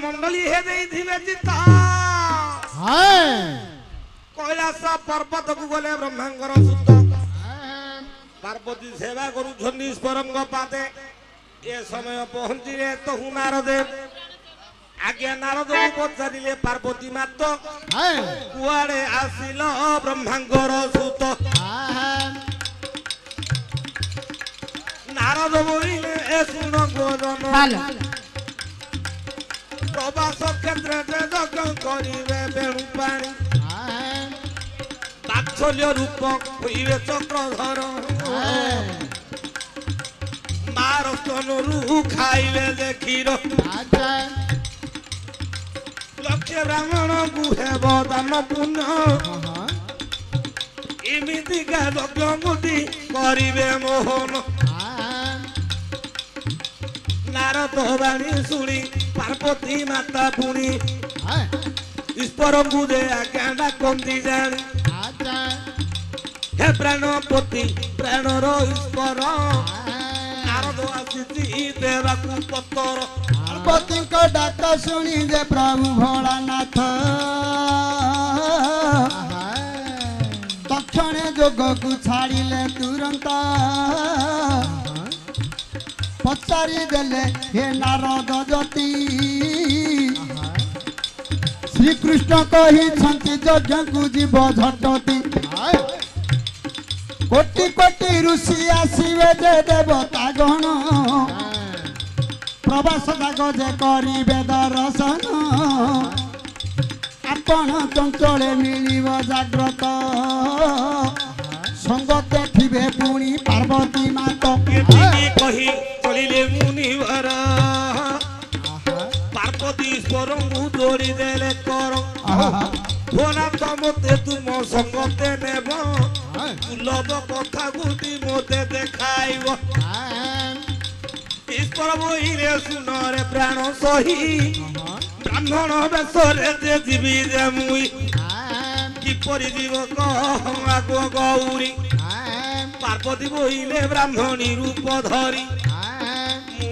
मंडली हे देई थिबे चिता कैलास पर्वत को गले ब्रह्मांगर सुत पार्वती सेवा करू छन्नी स्परंग पाते ए समय पहुंची रे तो नारद आज्ञा नारद को पचारिले पार्वती मात कुआड़े आसिल ब्रह्मांगर सुत नारद बोलिले ए सुन गोजन प्रवास क्षेत्र जग करिवे बेणु पाणी बात्सल्य रूप हुए चक्रधर मार स्तनरू खाइले देखीर लक्ष्य ब्राह्मण गुहेब दान पुण्य इमितिका यज्ञ मुदी करिवे मोहन नारद बाणी शुणी पार्वती माता पुणी ईश्वर गुदे आज्ञा कंदी जानी हे प्राणपति प्राणर ईश्वर नारद आसी देवाकू पत्तर पार्वती को डाक शुणी जे प्रभु भोलानाथ तक्षण जोग को छाड़िले तुरंत पचारि देले हे नारद जति श्री कृष्ण कही छंती यज्ञ को जीव झटती कोटि कोटि ऋषि आसीबे जे देवता गण प्रवास कागजे करिबे दर्शन आपण चंचले मिलिब जाग्रत संग देखिबे पुणी पार्वती मात कही चलिले मुनिवर पार्वती स्वरंगु जोड़ी देले कर भोला तमते तुम संगते नेब दुर्लभ कथा गुटी मते देखाइब ईश्वर बोइले सुन रे प्राण सही ब्राह्मण बेसरे जे जीवी जे मुई किपरि जीव कह आगो गौरी पार्वती बोइले ब्राह्मणी रूप धरी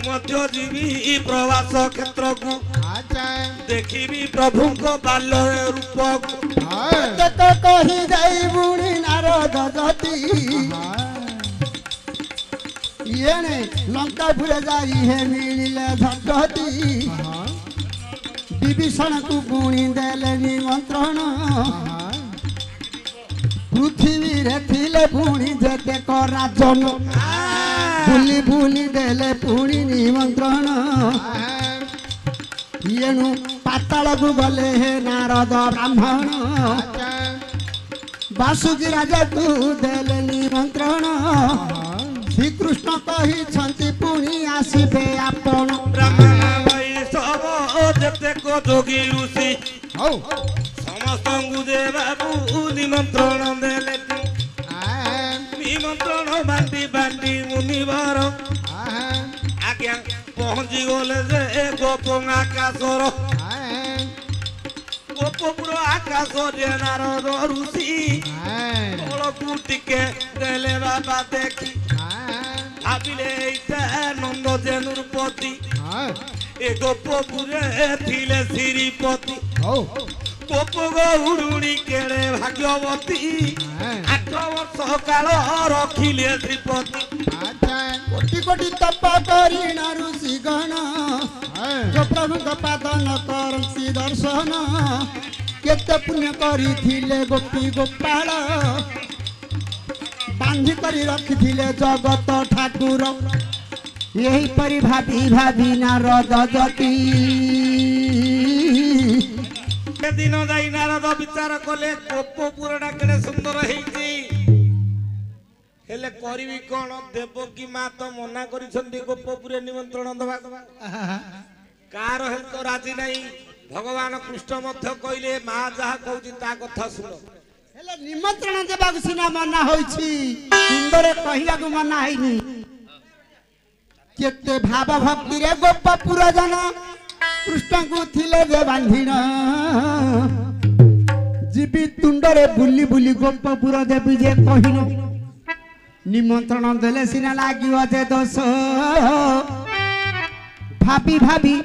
मध्य जीवी प्रवास क्षेत्र को देखी प्रभु को बाल रूप को कही जाई बुणी नारद जति ये लंका फुले जाई है मिलिले झटती विभीषण को बुणी देले निमंत्रण पृथ्वी रे थिले बुणी जेते को राजन बुली बुली देले पुणी निमंत्रण येणु पाताल को गले हे नारद ब्राह्मण वासुकी राजा को देले निमंत्रण श्री कृष्ण कही छंती पुणी आसीबे आपण ब्राह्मण वैष्णव जेते को जोगी ऋषि समस्त देवाबू निमंत्रण देले निमंत्रण बांटी बांटी मुनिवर आज्ञा पहुंची गले जे गोप आकाशर गोपुर आकाश नारद ऋषि तलकू टिके देले बाबा देखी भाविले नंद जेनुपति ए गोपुरे थिले श्रीपति गोप गौरुणी केड़े भाग्यवती 8 वर्ष काल रखिले श्रीपति कोटि कोटि तप करी ऋषि गण जो प्रभु पादन करसी दर्शन केते पुण्य करी थिले गोपी गोपाल बांधी करी रखी थिले जगत ठाकुर यही परि भाभी भाभी नारद जति दिन जाई नारद विचार कले गोपपुरटा केड़े सुंदर हेइची हेले करिवि कोन देवकी मां तो मना करिसंती गोपपुरे निमंत्रण दबा कार हेल तो राजी नहीं भगवान कृष्ण मध्य कइले मां जहा कहउची ता कथा सुनो हेले निमंत्रण देबा सिना मना होइछि सुंदर कहिला को मना हैनी केते भाव भक्ति रे गोपपुर जन कृष्ण को थिले जे बांधिन जीवी तुंडरे बुली बुली गोपपुर देवी जे कहिनो निमंत्रण देले सिना लागिव जे दोष भाभी भाभी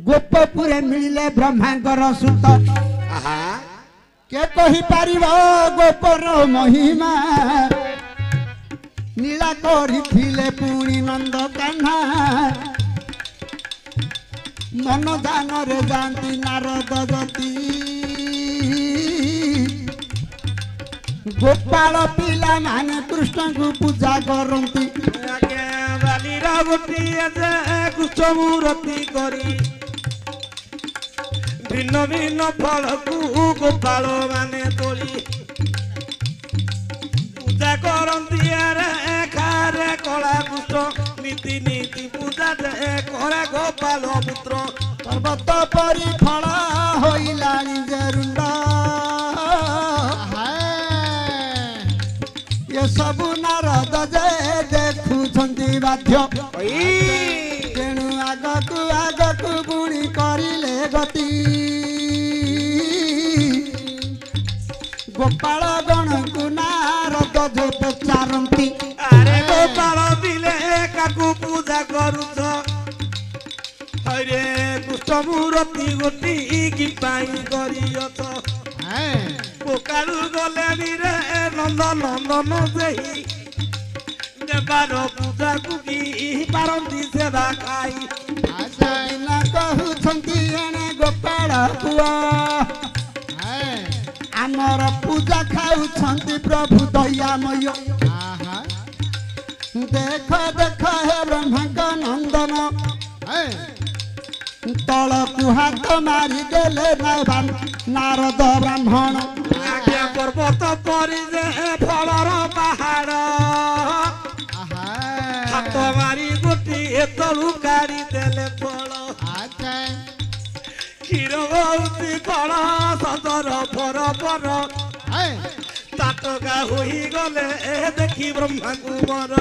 ଗୋପପୁରେ ମିଳିଲେ ବ୍ରହ୍ମାଙ୍କର ସୁତ ଆହା କେ କହିପାରିବ ଗୋପର ମହିମା ନୀଳା କରିଥିଲେ ପୁଣି ନନ୍ଦ କାହ୍ନା ମନ ଦାନରେ ଯାଆନ୍ତି ନାରଦ ଜ୍ୟୋତି ଗୋପାଳ ପିଲାମାନେ କୃଷ୍ଣଙ୍କୁ ପୂଜା କରନ୍ତି ଆଜ୍ଞା ବାଲିର ଗୋଟିଏ ଯେ କୁଷ୍ଠମୂରତି କରି ଭିନ୍ନ ଭିନ୍ନ ଫଳକୁ ଗୋପାଳ ମାନେ ତୋଳି ପୂଜା କରନ୍ତି ଆରେ ଖାରେ କଳା କୁଷ୍ଠ ନୀତି ନୀତି ପୂଜା ଯେ କରେ ଗୋପାଳ ପୁତ୍ର ପର୍ବତ ପରି ଫଳ ହୋଇଲାଣି ଯେ ରୁଣ୍ଡ ଏସବୁ ନାରଦ ଯେ ଦେଖୁଛନ୍ତି ବାଧ୍ୟ ତେଣୁ ଆଗକୁ ଆଗକୁ ପୁଣି କରିଲେ ଗତି ଗୋପାଳ ଗଣକୁ ନାରଦ ଯେ ପଚାରନ୍ତି ଆରେ ଗୋପାଳ ବିଲେ କାକୁ ପୂଜା କରୁଛ ହଇରେ କୁଷ୍ଠମୂରତି ଗୋଟି କି ପାଇଁ କରିଅଛ ସକାଳୁ ଗଲେଣି ରେ ନନ୍ଦ ନନ୍ଦନ ଦେଇ ଦେବାର ପୂଜାକୁ କି ପାରନ୍ତି ସେବା ଖାଇ ନା କହୁଛନ୍ତି ଏଣେ ଗୋପାଳ ପୁଅ ଆମର ପୂଜା ଖାଉଛନ୍ତି ପ୍ରଭୁ ଦୟାମୟ ଦେଖ ଦେଖ ହେ ବ୍ରହ୍ମାଙ୍କ ନନ୍ଦନ ତଳକୁ ହାତ ମାରିଦେଲେ ନାରଦ ବ୍ରାହ୍ମଣ ଆଜ୍ଞା ପର୍ବତ ପରି ଯେ ଫଳର ପାହାଡ଼ ହାତ ମାରି ଗୋଟିଏ ତଳୁ କାଢିଦେଲେ ଫଳ କ୍ଷୀର ହଉଛି ଫଳ ସଦର ପର ପର ତାଟକା ହୋଇଗଲେ ଦେଖି ବ୍ରହ୍ମାଙ୍କୁ ମର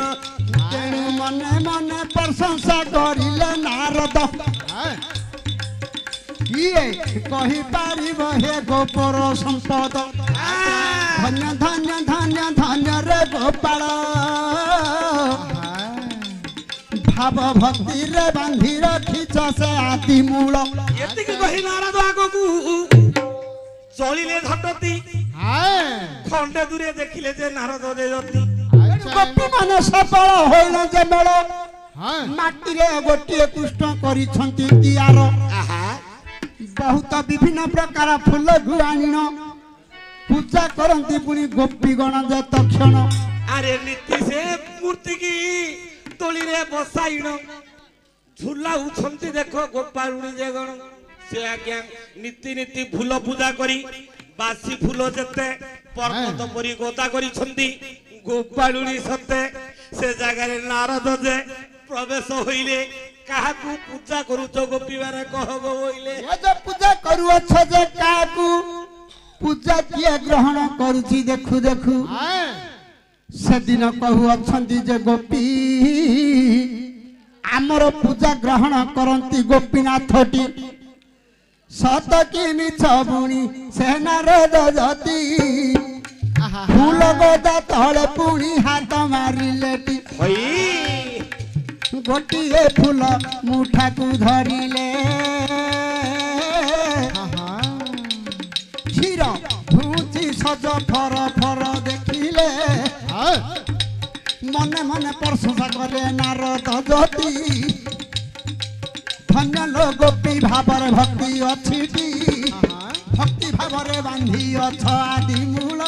ତେଣୁ ମନେ ମନେ ପ୍ରଶଂସା କରିଲେ ନାରଦ କିଏ କହିପାରିବ ହେ ଗୋପର ସମ୍ପଦ ଧନ୍ୟ ଧନ୍ୟ ଧନ୍ୟ ଧନ୍ୟ ରେ ଗୋପାଳ ଭାବ ଭକ୍ତିରେ ବାନ୍ଧି ରଖିଛ ସେ ଆଦି ମୂଳ ଏତିକି କହି ନାରଦ ଆଗକୁ ଚଳିଲେ ଝଟତି ଖଣ୍ଡେ ଦୂରେ ଦେଖିଲେ ଯେ ନାରଦ ଦେୟତି ଗୋପୀ ମାନେ ସଫଳ ହୋଇଲେ ଯେ ମେଳ ମାଟିରେ ଗୋଟିଏ କୃଷ୍ଣ କରିଛନ୍ତି ତିଆର ବହୁତ ବିଭିନ୍ନ ପ୍ରକାର ଫୁଲ ଘୁଆଣିଣ ପୂଜା କରନ୍ତି ପୁଣି ଗୋପୀ ଗଣ ଯେ ତକ୍ଷଣ ଆରେ ନୀତି ସେ ମୂର୍ତ୍ତି କି ତୋଳିରେ ବସାଇଣ ଝୁଲାଉଛନ୍ତି ଦେଖ ଗୋପାଳୁଣୀ ଯେ ଗଣ ସେ ଆଜ୍ଞା ନୀତି ନୀତି ଫୁଲ ପୂଜା କରି ବାସି ଫୁଲ ଯେତେ ପର୍ବତ ପରି ଗୋଦା କରିଛନ୍ତି ଗୋପାଳୁଣୀ ସତେ ସେ ଜାଗାରେ ନାରଦ ଯେ ପ୍ରବେଶ ହୋଇଲେ କାହାକୁ ପୂଜା କରୁଛ ଗୋପୀ ମାନେ କହ ବୋଇଲେ ପୂଜା କରୁଅଛ ଯେ କାହାକୁ ପୂଜା କିଏ ଗ୍ରହଣ କରୁଛି ଦେଖୁ ଦେଖୁ ସେଦିନ କହୁଅଛନ୍ତି ଯେ ଗୋପୀ ଆମର ପୂଜା ଗ୍ରହଣ କରନ୍ତି ଗୋପୀନାଥଟି ସତ କି ମିଛ ପୁଣି ସେ ନାରଦ ଜ୍ୟୋତି ଫୁଲ ଗଦା ତଳେ ପୁଣି ହାତ ମାରିଲେଟି ଗୋଟିଏ ଫୁଲ ମୁଠାକୁ ଧରିଲେ କ୍ଷୀର ଭୁଞ୍ଚି ସଜ ଫର ଫର ଦେଖିଲେ ମନେ ମନେ ପ୍ରଶଂସା କଲେ ନାରଦ ଜ୍ୟୋତି ଧନ୍ୟ ଲୋ ଗୋପୀ ଭାବରେ ଭକ୍ତି ଅଛି ଭକ୍ତି ଭାବରେ ବାନ୍ଧି ଅଛ ଆଦି ମୂଳ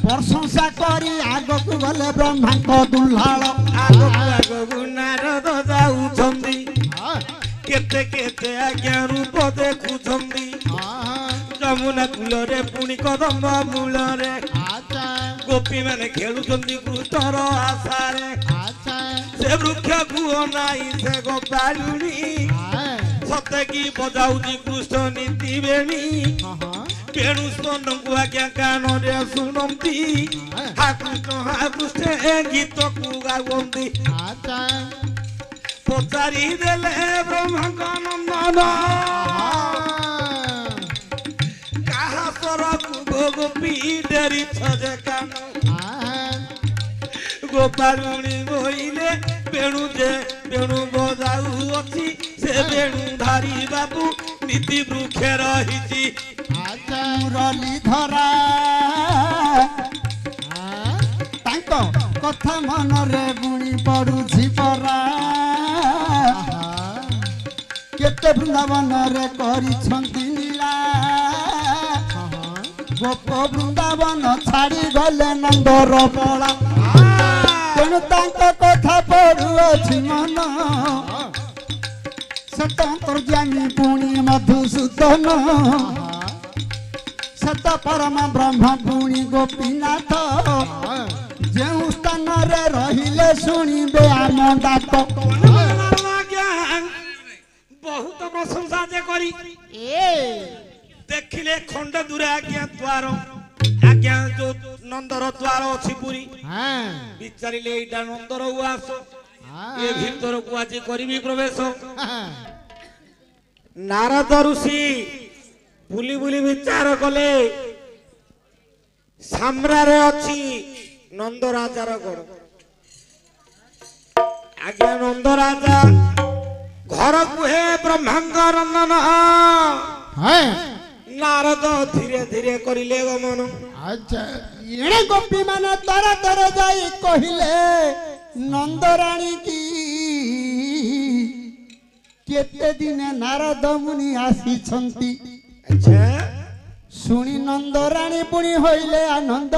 ପ୍ରଶଂସା କରି ଆଗକୁ ଗଲେ ବ୍ରହ୍ମାଙ୍କ ଦୁଲ୍ହାଳ ଆଗକୁ ନାରଦ ଯାଉଛନ୍ତି କେତେ କେତେ ଆଜ୍ଞା ରୂପ ଦେଖୁଛନ୍ତି ଯମୁନା କୂଳରେ ପୁଣି କଦମ୍ବ ମୂଳରେ ଗୋପୀ ମାନେ ଖେଳୁଛନ୍ତି କୃଷ୍ଣର ଆଶାରେ ସେ ବୃକ୍ଷକୁ ଅନାଇ ସେ ଗୋପାଳୁଣୀ ସତେ କି ବଜାଉଛି କୃଷ୍ଣ ନୀତି ବେଣୀ ବେଣୁ ସ୍ୱନକୁ ଆଜ୍ଞା କାନରେ ଶୁଣନ୍ତି ହା କୃଷ୍ଣ ଗୀତକୁ ଗାଉନ୍ତି ପଚାରି ଦେଲେ ବ୍ରହ୍ମାଙ୍କ ନନ୍ଦନ କାହା ସ୍ୱରକୁ ଗୋପୀ ଡେରିଛ ଯେ କାନ ଗୋପାଳୁଣୀ ବୋଇଲେ ବେଣୁ ଯେ ବେଣୁ ବଜାଉ ଅଛି ସେ ବେଣୁଧାରୀ ବାବୁ ନୀତି ବୃକ୍ଷେ ରହିଛି ମୁରଲି ଧରା ତାଙ୍କ କଥା ମନରେ ବୁଣି ପଡୁଛି ପରା କେତେ ବୃନ୍ଦାବନରେ କରିଛନ୍ତି ନୀଳା ଗୋପ ବୃନ୍ଦାବନ ଛାଡ଼ି ଗଲେ ନନ୍ଦର ପଳା ତେଣୁ ତାଙ୍କ କଥା ପଡୁଅଛି ମନ ସତନ୍ତର୍ଯାମୀ ପୁଣି ମଧୁସୂଦନ ସତ ପରମ ବ୍ରହ୍ମ ପୁଣି ଗୋପୀନାଥ ଯେଉଁ ସ୍ଥାନରେ ରହିଲେ ଶୁଣିବେ ଆମ ଡାକ ବହୁତ ପ୍ରଶଂସା ଯେ କରି ଦେଖିଲେ ଖଣ୍ଡେ ଦୂରେ ଆଜ୍ଞା ଦ୍ୱାର ଆଜ୍ଞା ଯୋଉ ନନ୍ଦର ଦ୍ୱାର ଅଛି ପୁରୀ ବିଚାରିଲେ ଏଇଟା ନନ୍ଦର ଉଆସ ଏ ଭିତରକୁ ଆଜି କରିବି ପ୍ରବେଶ ନାରଦ ଋଷି ବୁଲି ବୁଲି ବିଚାର କଲେ ସାମ୍ରାରେ ଅଛି ନନ୍ଦ ରାଜାର ଗଡ଼ ଆଜ୍ଞା ନନ୍ଦ ରାଜା ଘରକୁ ହେ ବ୍ରହ୍ମାଙ୍କ ରନ୍ଦନ ନାରଦ ଧୀରେ ଧୀରେ କରିଲେ ଗମନ ଏଣେ ଗୋପୀ ମାନେ ତର ତର ଯାଇ କହିଲେ ନନ୍ଦରାଣୀ କି କେତେ ଦିନେ ନାରଦ ମୁନି ଆସିଛନ୍ତି ଶୁଣି ନନ୍ଦରାଣୀ ପୁଣି ହୋଇଲେ ଆନନ୍ଦ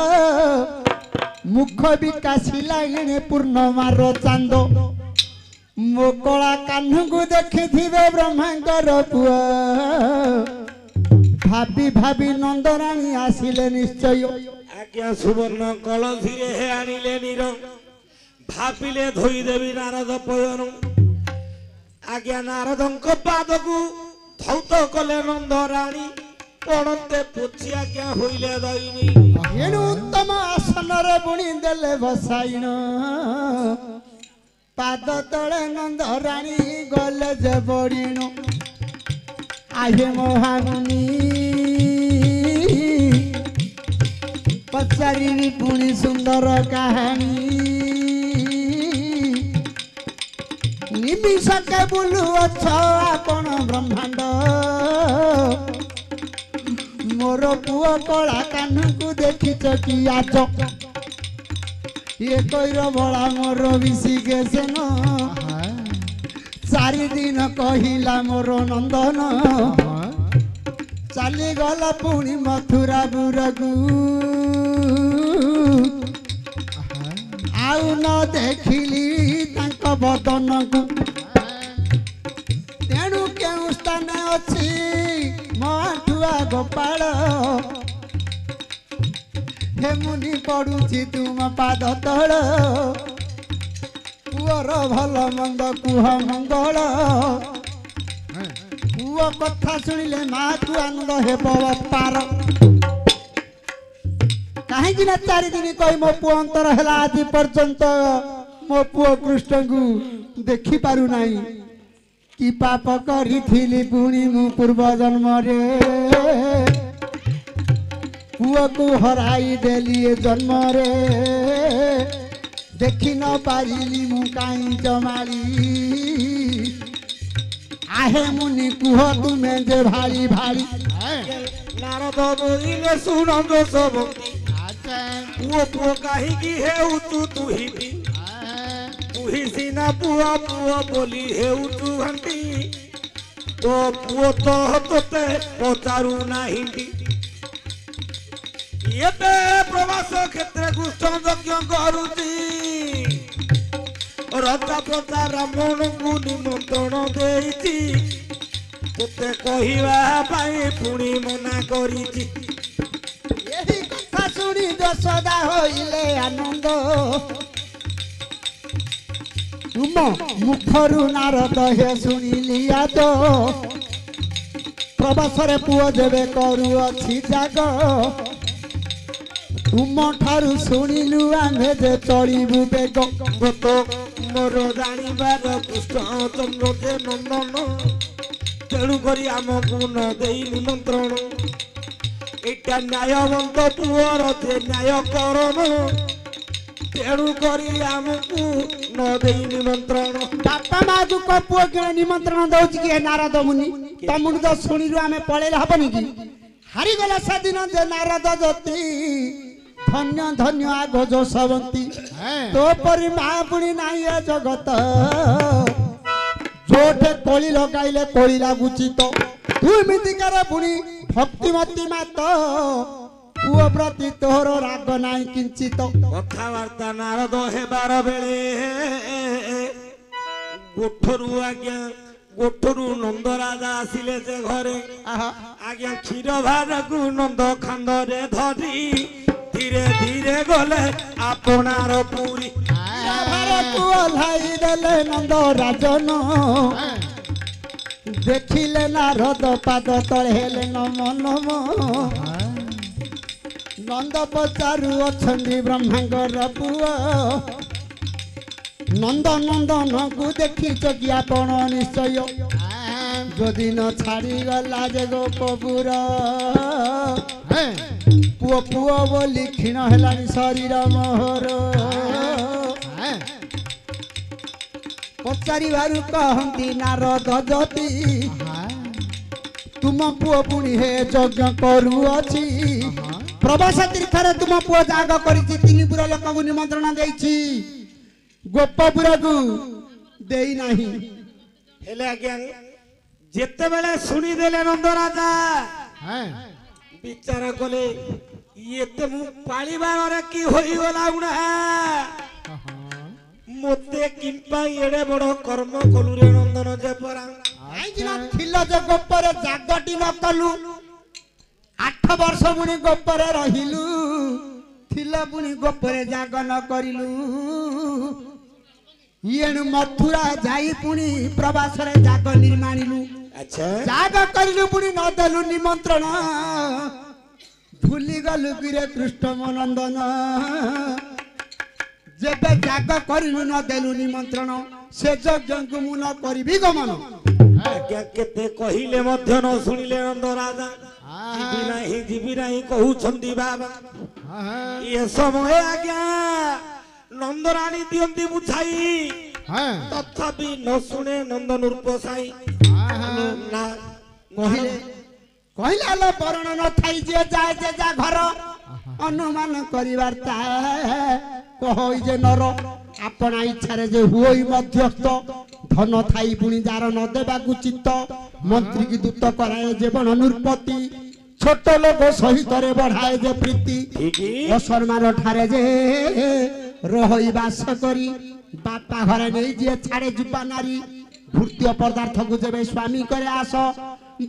ମୁଖ ବିକାଶିଲା ଏଣେ ପୂର୍ଣ୍ଣମାର ଚାନ୍ଦ ମୋ କଳା କାହ୍ନୁକୁ ଦେଖିଥିବେ ବ୍ରହ୍ମାଙ୍କର ପୁଅ ଭାବି ଭାବି ନନ୍ଦରାଣୀ ଆସିଲେ ନିଶ୍ଚୟ ଆଜ୍ଞା ସୁବର୍ଣ୍ଣ କଳସିରେ ହେ ଆଣିଲେ ନୀର ଭାବିଲେ ଧୋଇଦେବି ନାରଦ ପୟନ ଆଜ୍ଞା ନାରଦଙ୍କ ପାଦକୁ ଧୌତ କଲେ ନନ୍ଦରାଣୀ ପଣତେ ପୋଛି ଆଜ୍ଞା ହୋଇଲେ ଦଇନି ଏଣୁ ଉତ୍ତମ ଆସନରେ ବୁଣି ଦେଲେ ବସାଇଣ ପାଦ ତଳେ ନନ୍ଦରାଣୀ ଗଲେ ଯେ ବଡ଼ିଣ ଆହେ ମହାମୁନି ପଚାରିବି ପୁଣି ସୁନ୍ଦର କାହାଣୀ ନିମିଷକେ ବୁଲୁଅଛ ଆପଣ ବ୍ରହ୍ମାଣ୍ଡ ମୋର ପୁଅ କଳା କାହ୍ନୁକୁ ଦେଖିଛ କି ଆଜ ଇଏ କଇର ବଳା ମୋର ବିଶିକେ ସେନ 4 ଦିନ କହିଲା ମୋର ନନ୍ଦନ ଚାଲିଗଲା ପୁଣି ମଥୁରା ବୁରକୁ ଆଉ ନ ଦେଖିଲି ତାଙ୍କ ବଦନକୁ ତେଣୁ କେଉଁ ସ୍ଥାନ ଅଛି ମୋ ଆଣ୍ଠୁଆ ଗୋପାଳ ହେ ମୁନି ପଡୁଛି ତୁମ ପାଦ ତଳ ପୁଅର ଭଲ ମନ୍ଦ କୁହ ମଙ୍ଗଳ ପୁଅ କଥା ଶୁଣିଲେ ମାକୁ ଆନନ୍ଦ ହେବ ପାର କାହିଁକି ନା 4 ଦିନ କହି ମୋ ପୁଅ ଅନ୍ତର ହେଲା ଆଜି ପର୍ଯ୍ୟନ୍ତ ମୋ ପୁଅ କୃଷ୍ଣଙ୍କୁ ଦେଖି ପାରୁନାହିଁ କି ପାପ କରିଥିଲି ପୁଣି ମୁଁ ପୂର୍ବ ଜନ୍ମରେ ପୁଅକୁ ହରାଇ ଦେଲି ଏ ଜନ୍ମରେ ଦେଖି ନ ପାରିଲି ମୁଁ କାହିଁ ଜମାଳି आहे मुनि कुह तुमे जे भारी भारी नारद बोलिले सुनंद सब पुओ पुओ काहे की हेउ तू ही तू ही सीना पुआ पुआ बोली हेउ तू घंटी तो पुओ तो तोते पचारू नाही ये ते प्रवास क्षेत्र गुष्ठ यज्ञ करूची रजा प्रजा ब्राह्मण को निमंत्रण देती तोते कहवा पुणी मना करी यही कथा शुणी यशोदा होइले आनंद तुम मुखरु नारद हे शुणिली आज प्रवासरे पुओ जेबे करू अछि जाग तुम ठारू शुणिलु आमे जे चलिबु बेग गोत मोर जानिबार कृष्ण चंद्र जे नंदन तेणु करी आमको न देई निमंत्रण एटा न्यायवंत पुअर जे न्याय करन तेणु करी आमको न देई निमंत्रण बापा माँ को पुओ के निमंत्रण दौच कि नारद मुनि तमुन तो शुणी आम पलैले हबनी कि हारीगला से दिन जे नारद ज्योति धन्य धन्य आग जशवंती तो परी माँ पुणी नाई ए जगत जोठे कोली लगाइले कोली लागुची तो तू मितिकार पुणी भक्तिमती मात पुओ प्रति तोहर राग नाई किंचित कथबार्ता नारद हेबार बेले गोठरू आज्ञा गोठरू नंद राजा आसिले जे घरे आज्ञा क्षीर भार को नंद खांदरे धरी धीरे धीरे गले आपनार पुरी को ओह्लाई देले नंद राजन देखिले नारद पाद तले हेले नमो नमो नंद पचारु अछंदी ब्रह्मांगर पुओ नंद नंदन को देखी कि आपण निश्चय जदि न छाड़ी गला जे गोपुर पुओ पुओ बोली क्षीण हेलानी शरीर मोहर पचारि बारु कहती नारद ज्योति तुम पुओ पुणी हे यज्ञ करुअछि प्रवास तीर्थरे तुम पुओ जाग करिछि तीन पुर लोक को निमंत्रण देइछि गोपपुर को देई नाही हेले आज्ञा जेते बेले सुनी देले नंद राजा विचार कले येते मु पाळीबार रे की होई गला उना मोते किंपा एडे बड़ कर्म कलु रे नंदन जे परा आइजिना थिल जे गोपर जागटी न कलु 8 वर्ष मुनि गोपर रहिलु थिल पुनि गोपर जाग न करिलु येन मथुरा जाई पुनि प्रवास रे जाग निर्माणिलु अच्छा जाग करिलु पुनि न देलु निमंत्रण भूली गलु गिरे कृष्ण नंदन जेबे जाग करिलु न देलु निमंत्रण से यज्ञ को मु न करिबी गमन आज्ञा केते कहिले मध्य न सुनिले नंद राजा जीवी नाही कहउछंती बाबा ये समय आज्ञा नंदरानी दियंती बुझाई तथापि न सुने नंदन रूप साई ना कहिले कहिले आलो बरण न थाई जे जाय जे जा घर अनुमान करिवार ता कहई जे नर आपना इच्छा रे जे हुई मध्यस्थ धन थाई पुनी जार न देबा को चित्त मंत्री की दूत कराए जीवन अनुपति छोट लोक सहित रे बढ़ाए जे प्रीति असम्मान ठारे जे रही बास करी बापा घरे नहीं जे छाड़े जुबा नारी भूर्त्य पदार्थ को जेबे स्वामी करे आस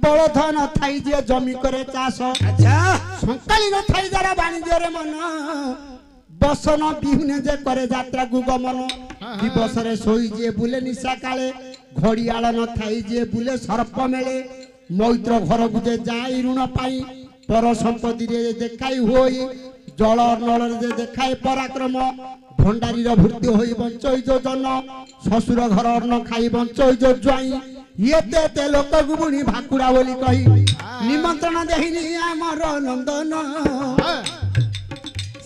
बलधन थाई जे जमी करे चाष अच्छा संकाली न थाई जरा वाणिज्य रे मन बसन बिहुने जे करे यात्रा को गमन दिवस रे सोई जे बुले निशा काले घड़ियाल न थाई जे बुले सर्प मेले मैत्र घर को जे जाई ऋण पाई पर संपत्ति रे देखाई होई जल नल रे देखाए पराक्रम भंडारी रो भूर्ति होई बंचई जो जन ससुर घर अन्न खाई बंचई जो ज्वाई येते ते लोक गुबुनी भाकुड़ा बोली कही निमंत्रण देहिनी आमर नंदन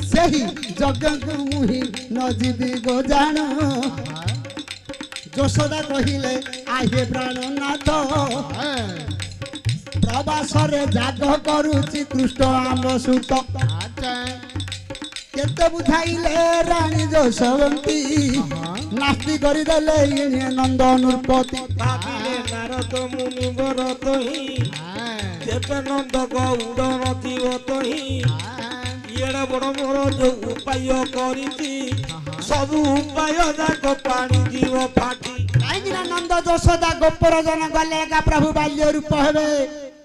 सेही यज्ञ को मुहि न जीवी गो जान यशोदा कहिले आहे प्राणनाथ प्रवास रे जाग करूची कृष्ण आम सुत केते बुझाइले रानी जशवंती नास्ति करी देले इने नंद नृपति भाबिले नारद मुनि बर तही जेते नंद गौड़ नथिव तही येड़ा बड़ मोर जो उपाय करिति सब उपाय जाक पानी जीव फाटी काईना नंद जशोदा गोपर जन गले का प्रभु बाल्य रूप हेबे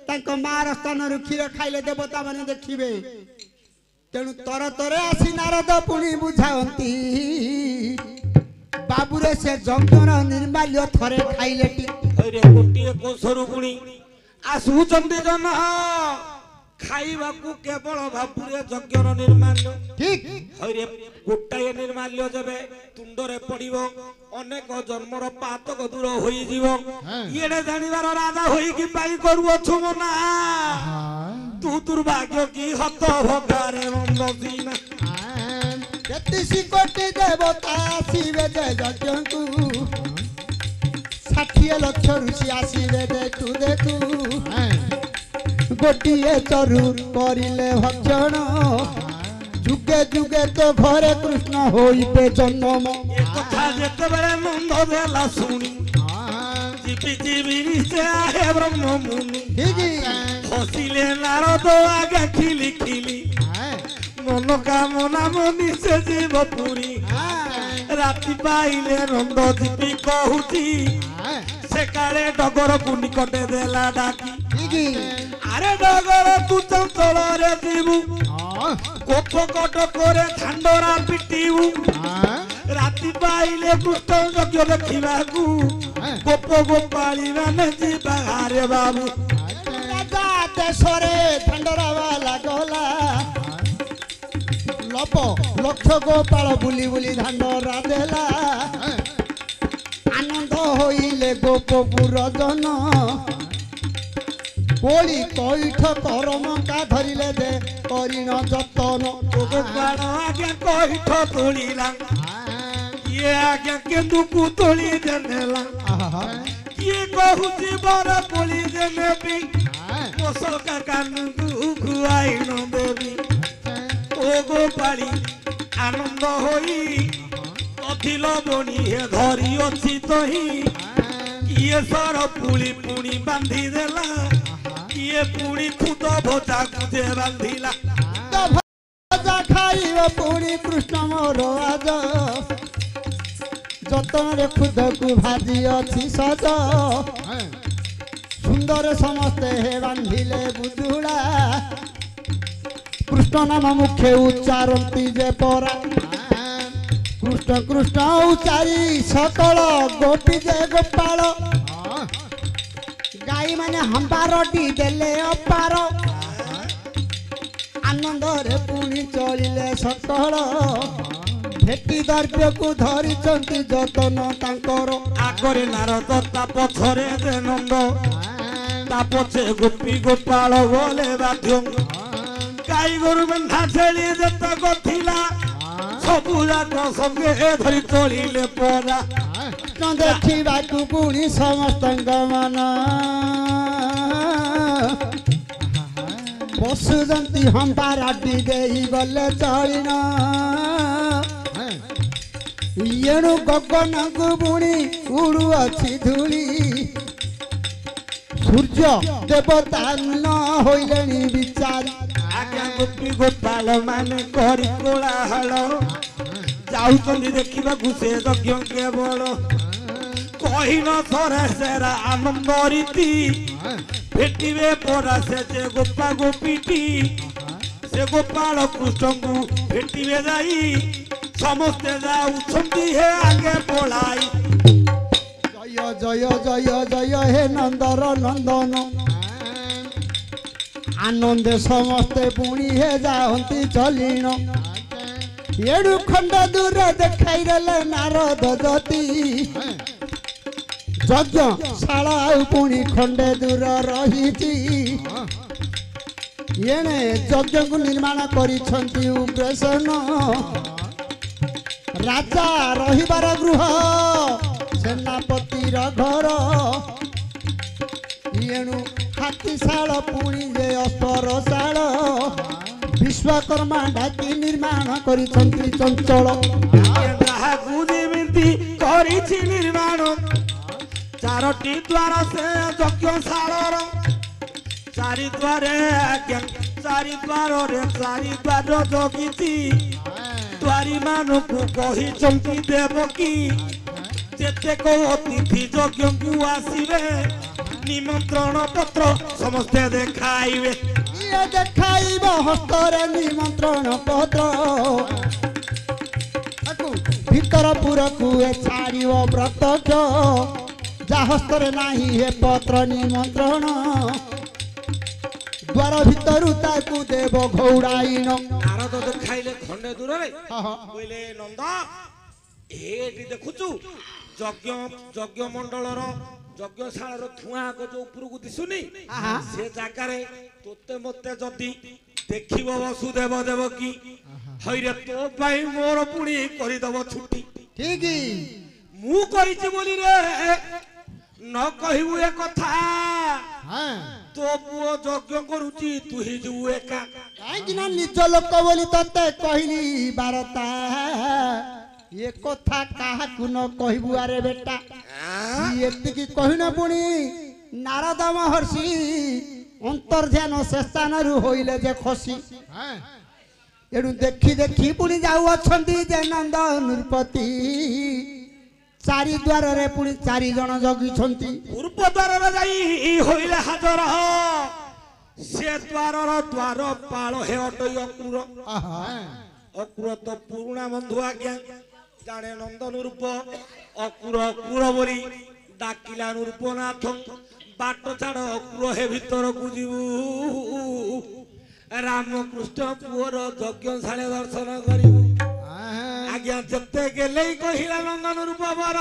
तांको मार स्तन रु क्षीर खाइले देवता माने देखिबे तेणु तर तरे आसी नारद पुणी बुझावंती बाबुरे से जंगन निर्माल्य थरे खाइलेटी अरे गोटिए कोसरु पुणी आसुचंती जन खाइबा को केवल भापुरे यज्ञर निर्माल्य ठीक अरे गोटाए निर्माल्य जबे तुंडरे पड़िबो अनेक जन्मर पातक दूर होई जीव येडे जानिबार राजा होई कि पाई करू अछु मना तू दुर्भाग्य की हत भगारे नंदसीना ତେତିଶି କୋଟି ଦେବତା ଆସିବେ ଯେ ଯଜ୍ଞକୁ 60 ଲକ୍ଷ ଋଷି ଆସିବେ ଦେଖୁ ଦେଖୁ ଗୋଟିଏ ଚରୁ କରିଲେ ଭକ୍ଷଣ ଯୁଗେ ଯୁଗେ ତ ଘରେ କୃଷ୍ଣ ହୋଇବେ ଜନ୍ମ ଏ କଥା ଯେତେବେଳେ ମନ୍ଦ ଦେଲା ଶୁଣି ଯିବି ଯିବି ନିଶ୍ଚୟ ଆହେ ବ୍ରହ୍ମ ମୁନି ହସିଲେ ନାରଦ ଆଗେ ଖିଲି ଖିଲି ମନୋକାମନା ମନି ସେ ଯିବ ପୁରୀ ରାତି ପାଇଲେ ନନ୍ଦ ଯିବି କହୁଛି ସେ କାଳେ ଡଗରକୁ ନିକଟେ ଦେଲା ଡାକି ଆରେ ଡଗର ତୁ ଚଞ୍ଚଳରେ ଯିବୁ କୋପ କଟକରେ ଥାଣ୍ଡରା ପିଟିବୁ ରାତି ପାଇଲେ କୃଷ୍ଣ ଯଜ୍ଞ ଦେଖିବାକୁ ଗୋପ ଗୋପାଳୀ ମାନେ ଯିବା ଆରେ ବାବୁ ରାଜା ଦେଶରେ ଥାଣ୍ଡରା ବାଲା ଗଲା ଲପ ଲକ୍ଷ ଗୋପାଳ ବୁଲି ବୁଲି ଧାଣ୍ଡରା ଦେଲା ଆନନ୍ଦ ହୋଇଲେ ଗୋପପୁର ଜନ କୋଳି କଇଠ କରମଙ୍କା ଧରିଲେ ଦେ କରିଣ ଯତନ ଗୋପାଳ ଆଜ୍ଞା କଇଠ ତୋଳିଲା କିଏ ଆଜ୍ଞା କେନ୍ଦୁକୁ ତୋଳି ଦେନେଲା କିଏ କହୁଛି ବର କୋଳି ଦେ ନେବି କୋଶକା କାନକୁ ଖୁଆଇନ ଦେବି ଓ ଗୋପାଳୀ ଆନନ୍ଦ ହୋଇ କଥିଲ ବଣି ହେ ଧରି ଅଛି ତହି କିଏ ସର ପୁଳି ପୁଣି ବାନ୍ଧି ଦେଲା କିଏ ପୁଣି ଖୁଦ ଭଜାକୁ ଯେ ବାନ୍ଧିଲା ଭଜା ଖାଇବ ପୁଣି କୃଷ୍ଣ ମୋର ଆଜ ଯତନରେ ଖୁଦକୁ ଭାଜି ଅଛି ସଜ ସୁନ୍ଦର ସମସ୍ତେ ହେ ବାନ୍ଧିଲେ ବୁଝୁଳା କୃଷ୍ଣ ନାମ ମୁଖେ ଉଚ୍ଚାରନ୍ତି ଯେ ପରା କୃଷ୍ଣ କୃଷ୍ଣ ଉଚ୍ଚାରି ସକଳ ଗୋପୀ ଯେ ଗୋପାଳ ଗାଈ ମାନେ ହମ୍ବାରଟି ଦେଲେ ଅପାର ଆନନ୍ଦରେ ପୁଣି ଚଳିଲେ ସକଳ ଭେଟି ଦ୍ରବ୍ୟକୁ ଧରିଛନ୍ତି ଯତନ ତାଙ୍କର ଆଗରେ ନାରଦ ତା ପଛରେ ଯେ ନନ୍ଦ ତା ପଛେ ଗୋପୀ ଗୋପାଳ ଗଲେ ବାଧ୍ୟ ଗାଈ ଗୋରୁ ମେଣ୍ଢା ଛେଳି ଯେତକ ଥିଲା ସବୁ ଯାକ ସଙ୍ଗେ ଧରି ଚଳିଲେ ପରା ଦେଖିବାକୁ ପୁଣି ସମସ୍ତଙ୍କ ମନ ପଶୁଛନ୍ତି ହମ୍ବାରାଟି ଦେଇ ଗଲେ ଚଳିନ ଏଣୁ ଗଗନକୁ ପୁଣି ଉଡୁଅଛି ଧୂଳି ସୂର୍ଯ୍ୟ ଦେବତା ନ ହୋଇଲେଣି ବିଚାରି ଆଜ୍ଞା ଗୋପୀ ଗୋପାଳ ମାନେ କରି କୋଳାହଳ ଯାଉଛନ୍ତି ଦେଖିବାକୁ ସେ ଯଜ୍ଞ କେବଳ କହିନ ଥରେ ସେରା ଆନନ୍ଦ ରୀତି ଭେଟିବେ ପରା ସେ ଯେ ଗୋପା ଗୋପୀଟି ସେ ଗୋପାଳ କୃଷ୍ଣଙ୍କୁ ଭେଟିବେ ଯାଇ ସମସ୍ତେ ଯାଉଛନ୍ତି ହେ ଆଗେ ପଳାଇ ଜୟ ଜୟ ଜୟ ଜୟ ହେ ନନ୍ଦର ନନ୍ଦନ ଆନନ୍ଦେ ସମସ୍ତେ ପୁଣି ହେ ଯାଆନ୍ତି ଚଲିଣ ଏଡୁ ଖଣ୍ଡ ଦୂର ଦେଖାଇ ଦେଲେ ନାରଦ ଜ୍ୟୋତି ଯଜ୍ଞଶାଳ ଆଉ ପୁଣି ଖଣ୍ଡେ ଦୂର ରହିଛି ଏଣେ ଯଜ୍ଞକୁ ନିର୍ମାଣ କରିଛନ୍ତି ଉଗ୍ରସେନ ରାଜା ରହିବାର ଗୃହ ସେନାପତିର ଘର ଏଣୁ ହାତୀଶାଳ ପୁଣି ଯେ ଅସ୍ତରଶାଳ ବିଶ୍ୱକର୍ମା ଡାକି ନିର୍ମାଣ କରିଛନ୍ତି ଚଞ୍ଚଳ ଯାହାକୁ ଯେମିତି କରିଛି ନିର୍ମାଣ ଚାରୋଟି ଦ୍ୱାର ସେ ଯଜ୍ଞଶାଳର ଚାରି ଦ୍ୱାରେ ଆଜ୍ଞା ଚାରି ଦ୍ୱାରରେ ଚାରି ଦ୍ୱାର ଜଗିଛି ଦ୍ୱାରୀ ମାନଙ୍କୁ କହିଛନ୍ତି ଦେବକୀ ଯେତେକ ଅତିଥି ଯଜ୍ଞକୁ ଆସିବେ ନିମନ୍ତ୍ରଣ ପତ୍ର ସମସ୍ତେ ଦେଖାଇବେ ଇଏ ଦେଖାଇବ ହସ୍ତରେ ନିମନ୍ତ୍ରଣ ପତ୍ର ଭିତରପୁରକୁ ଏ ଛାଡ଼ିବ ପ୍ରତ୍ୟକ୍ଷ ଯା ହସ୍ତରେ ନାହିଁ ହେ ପତ୍ର ନିମନ୍ତ୍ରଣ ଦ୍ୱାର ଭିତରୁ ତାକୁ ଦେବ ଘଉଡ଼ାଇନ ନାରଦ ଦେଖାଇଲେ ଖଣ୍ଡେ ଦୂରରେ କହିଲେ ନନ୍ଦ ଏଠି ଦେଖୁଛୁ ଯଜ୍ଞ ମଣ୍ଡଳର ଯଜ୍ଞଶାଳାର ଧୂଆଁ ଯୋଉ ଉପରକୁ ଦିଶୁନି ସେ ଜାଗାରେ ତୋତେ ମତେ ଯଦି ଦେଖିବ ବସୁଦେବ ଦେବକୀ ହଇରେ ତୋ ପାଇଁ ମୋର ପୁଣି କରିଦବ ଛୁଟି ଠିକ ମୁଁ କହିଛି ବୋଲି ରେ ନ କହିବୁ ଏ କଥା ତୋ ପୁଅ ଯଜ୍ଞ କରୁଛି ତୁ ହିଁ ଯିବୁ ଏକା କାହିଁକି ନା ନିଜ ଲୋକ ବୋଲି ତତେ କହିଲି ବାରତା ଏ କଥା କାହାକୁ ନ କହିବୁ ଆରେ ବେଟା ଏତିକି କହିନ ପୁଣି ନାରଦ ମହର୍ଷି ଅନ୍ତର୍ଧ୍ୟାନ ସେ ସ୍ଥାନରୁ ହୋଇଲେ ଯେ ଖସି ଏଣୁ ଦେଖି ଦେଖି ପୁଣି ଯାଉଅଛନ୍ତି ଯେ ନନ୍ଦ ନୃପତି ଚାରି ଦ୍ୱାରରେ ପୁଣି 4 ଜଣ ଜଗିଛନ୍ତି ପୂର୍ବ ଦ୍ୱାରରେ ଯାଇ ହୋଇଲେ ହାଜର ସେ ଦ୍ୱାରର ଦ୍ୱାର ପାଳ ହେ ଅଟଇ ଅକ୍ରୁର ଅକ୍ରୁର ତ ପୁରୁଣା ବନ୍ଧୁ ଆଜ୍ଞା ଜାଣେ ନନ୍ଦନ ରୂପ ଅକ୍ରୁର ଅକ୍ରୁର ବୋଲି ଡାକିଲା ନୃପନାଥ ବାଟ ଛାଡ଼ ଅକ୍ରୁର ହେ ଭିତରକୁ ଯିବୁ ରାମକୃଷ୍ଣ ପୁଅର ଯଜ୍ଞଶାଳେ ଦର୍ଶନ କରିବୁ ଆଜ୍ଞା ଯେତେ ଗେଲେଇ କହିଲା ନନ୍ଦନ ରୂପ ବର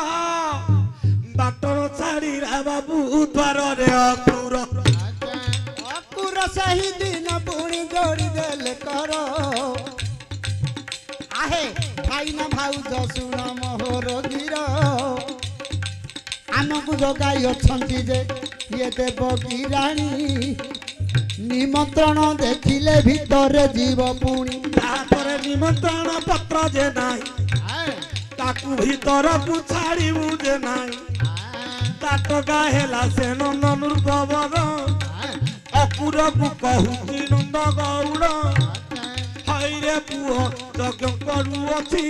ବାଟର ଛାଡ଼ିଲା ବାବୁ ଦ୍ୱାରରେ ଅକ୍ରୁର ଅକ୍ରୁର ସେହି ଦିନ ପୁଣି ଯୋଡ଼ି ଦେଲେ କର ଆହେ ଭାଇନା ଭାଉଜ ଶୁଣ ମୋହର ଗିର ଆମକୁ ଜଗାଇ ଅଛନ୍ତି ଯେ ଇଏ ଦେବକୀ ରାଣୀ ନିମନ୍ତ୍ରଣ ଦେଖିଲେ ଭିତରେ ଯିବ ପୁଣି ତାପରେ ନିମନ୍ତ୍ରଣ ପତ୍ର ଯେ ନାହିଁ ତାକୁ ଭିତରକୁ ଛାଡ଼ିବୁ ଯେ ନାହିଁ ତାଟକା ହେଲା ସେ ନନ୍ଦନ ରୂପବର ଅକ୍ରୁରକୁ କହୁଛି ନନ୍ଦ ଗୌଡ଼ ହଇରେ ପୁଅ ଯଜ୍ଞ କରୁଅଛି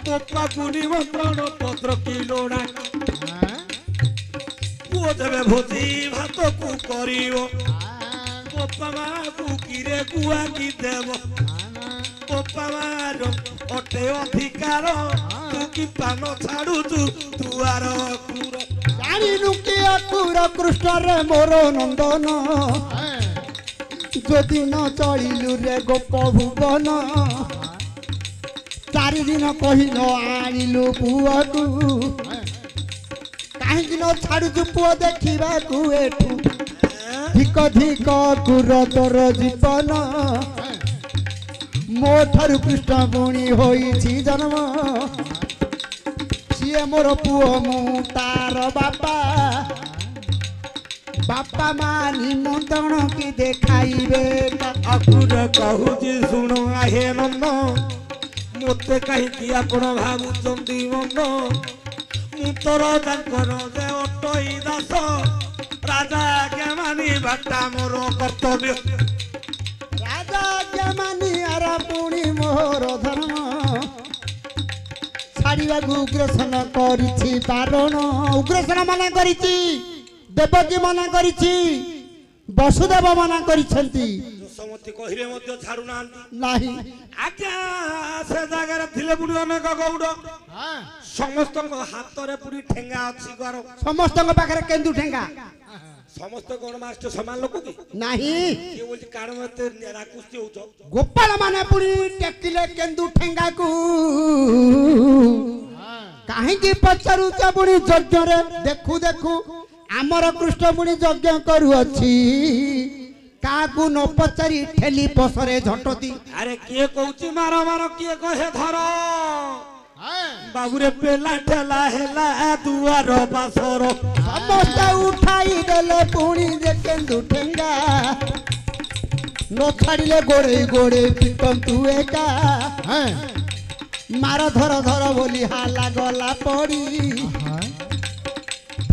ତୋ ପାଖକୁ ନିମନ୍ତ୍ରଣ ପତ୍ର କି ଲୋଡ଼ା ପୁଅ ଯେବେ ଭୋଜି ଭାତକୁ କରିବ ବାପା ମାକୁ କିରେ କୁଆକି ଦେବ ବାପା ମାର ଅଟେ ଅଧିକାର ତୁ କି ପାନ ଛାଡୁଛୁ ଦୁଆର ଅକ୍ରୁର ଜାଣିଲୁ କି ଅକ୍ରୁର କୃଷ୍ଣରେ ମୋର ନନ୍ଦନ ଯଦି ନ ଚଳିଲୁ ରେ ଗୋପ ଭୁବନ 4 ଦିନ କହିଲ ଆଣିଲୁ ପୁଅକୁ କାହିଁକି ନ ଛାଡୁଛୁ ପୁଅ ଦେଖିବାକୁ ଏଠୁ ଧିକ ଧିକ ଅକ୍ରୁର ତୋର ଜୀବନ ମୋ ଠାରୁ କୃଷ୍ଣ ପୁଣି ହୋଇଛି ଜନ୍ମ ସିଏ ମୋର ପୁଅ ମୁଁ ତାର ବାପା ବାପା ମା ନିମନ୍ତ୍ରଣ କି ଦେଖାଇବେ ଅକ୍ରୁର କହୁଛି ଶୁଣ ଆହେ ନନ୍ଦ ମୋତେ କାହିଁକି ଆପଣ ଭାବୁଛନ୍ତି ମନ ମୁଁ ତୋର ତାଙ୍କର ଯେ ଅଟଇ ଦାସ ରାଜା ଆଜ୍ଞା ମାନିବାଟା ମୋର କର୍ତ୍ତବ୍ୟ ରାଜା ଆଜ୍ଞା ମାନିବାର ପୁଣି ମୋର ଧର୍ମ ଛାଡ଼ିବାକୁ ଉଗ୍ରସେନ କରିଛି ବାରଣ ଉଗ୍ରସେନ ମନା କରିଛି ଦେବକୀ ମନା କରିଛି ବସୁଦେବ ମନା କରିଛନ୍ତି ଦୋଷମତୀ କହିଲେ ମଧ୍ୟ ଛାଡୁନାହାନ୍ତି ନାହିଁ ଆଜ୍ଞା ସେ ଜାଗାରେ ଥିଲେ ପୁଣି ଅନେକ ଗୌଡ଼ ସମସ୍ତଙ୍କ ହାତରେ ପୁଣି ଠେଙ୍ଗା ଅଛି ଗର ସମସ୍ତଙ୍କ ପାଖରେ କେନ୍ଦୁ ଠେଙ୍ଗା ସମସ୍ତେ କଣ ମାଷ୍ଟର ସମାନ ଲୋକ କି ନାହିଁ କିଏ ବଲଛି କାରଣ ଏତେ ରାକୁସ୍ତି ହଉଛ ଗୋପାଳ ମାନେ ପୁଣି ଟେକିଲେ କେନ୍ଦୁ ଠେଙ୍ଗାକୁ କାହିଁକି ପଚାରୁଛ ପୁଣି ଯଜ୍ଞରେ ଦେଖୁ ଦେଖୁ ଆମର କୃଷ୍ଣ ପୁଣି ଯଜ୍ଞ କରୁଅଛି କାହାକୁ ନ ପଚାରି ଠେଲି ପସରେ ଝଟତି ଆରେ କିଏ କହୁଛି ମାର ମାର କିଏ କହେ ଧର ବାବୁରେ ପେଲା ଠେଲା ହେଲା ଦୁଆର ପାସର ସମସ୍ତେ ଉଠାଇ ଦେଲେ ପୁଣି ଯେ କେନ୍ଦୁ ଠେଙ୍ଗା ନ ଛାଡ଼ିଲେ ଗୋଡ଼େଇ ଗୋଡ଼େଇ ପିଟନ୍ତୁ ଏକା ମାର ଧର ଧର ବୋଲି ହାଲା ଗଲା ପଡ଼ି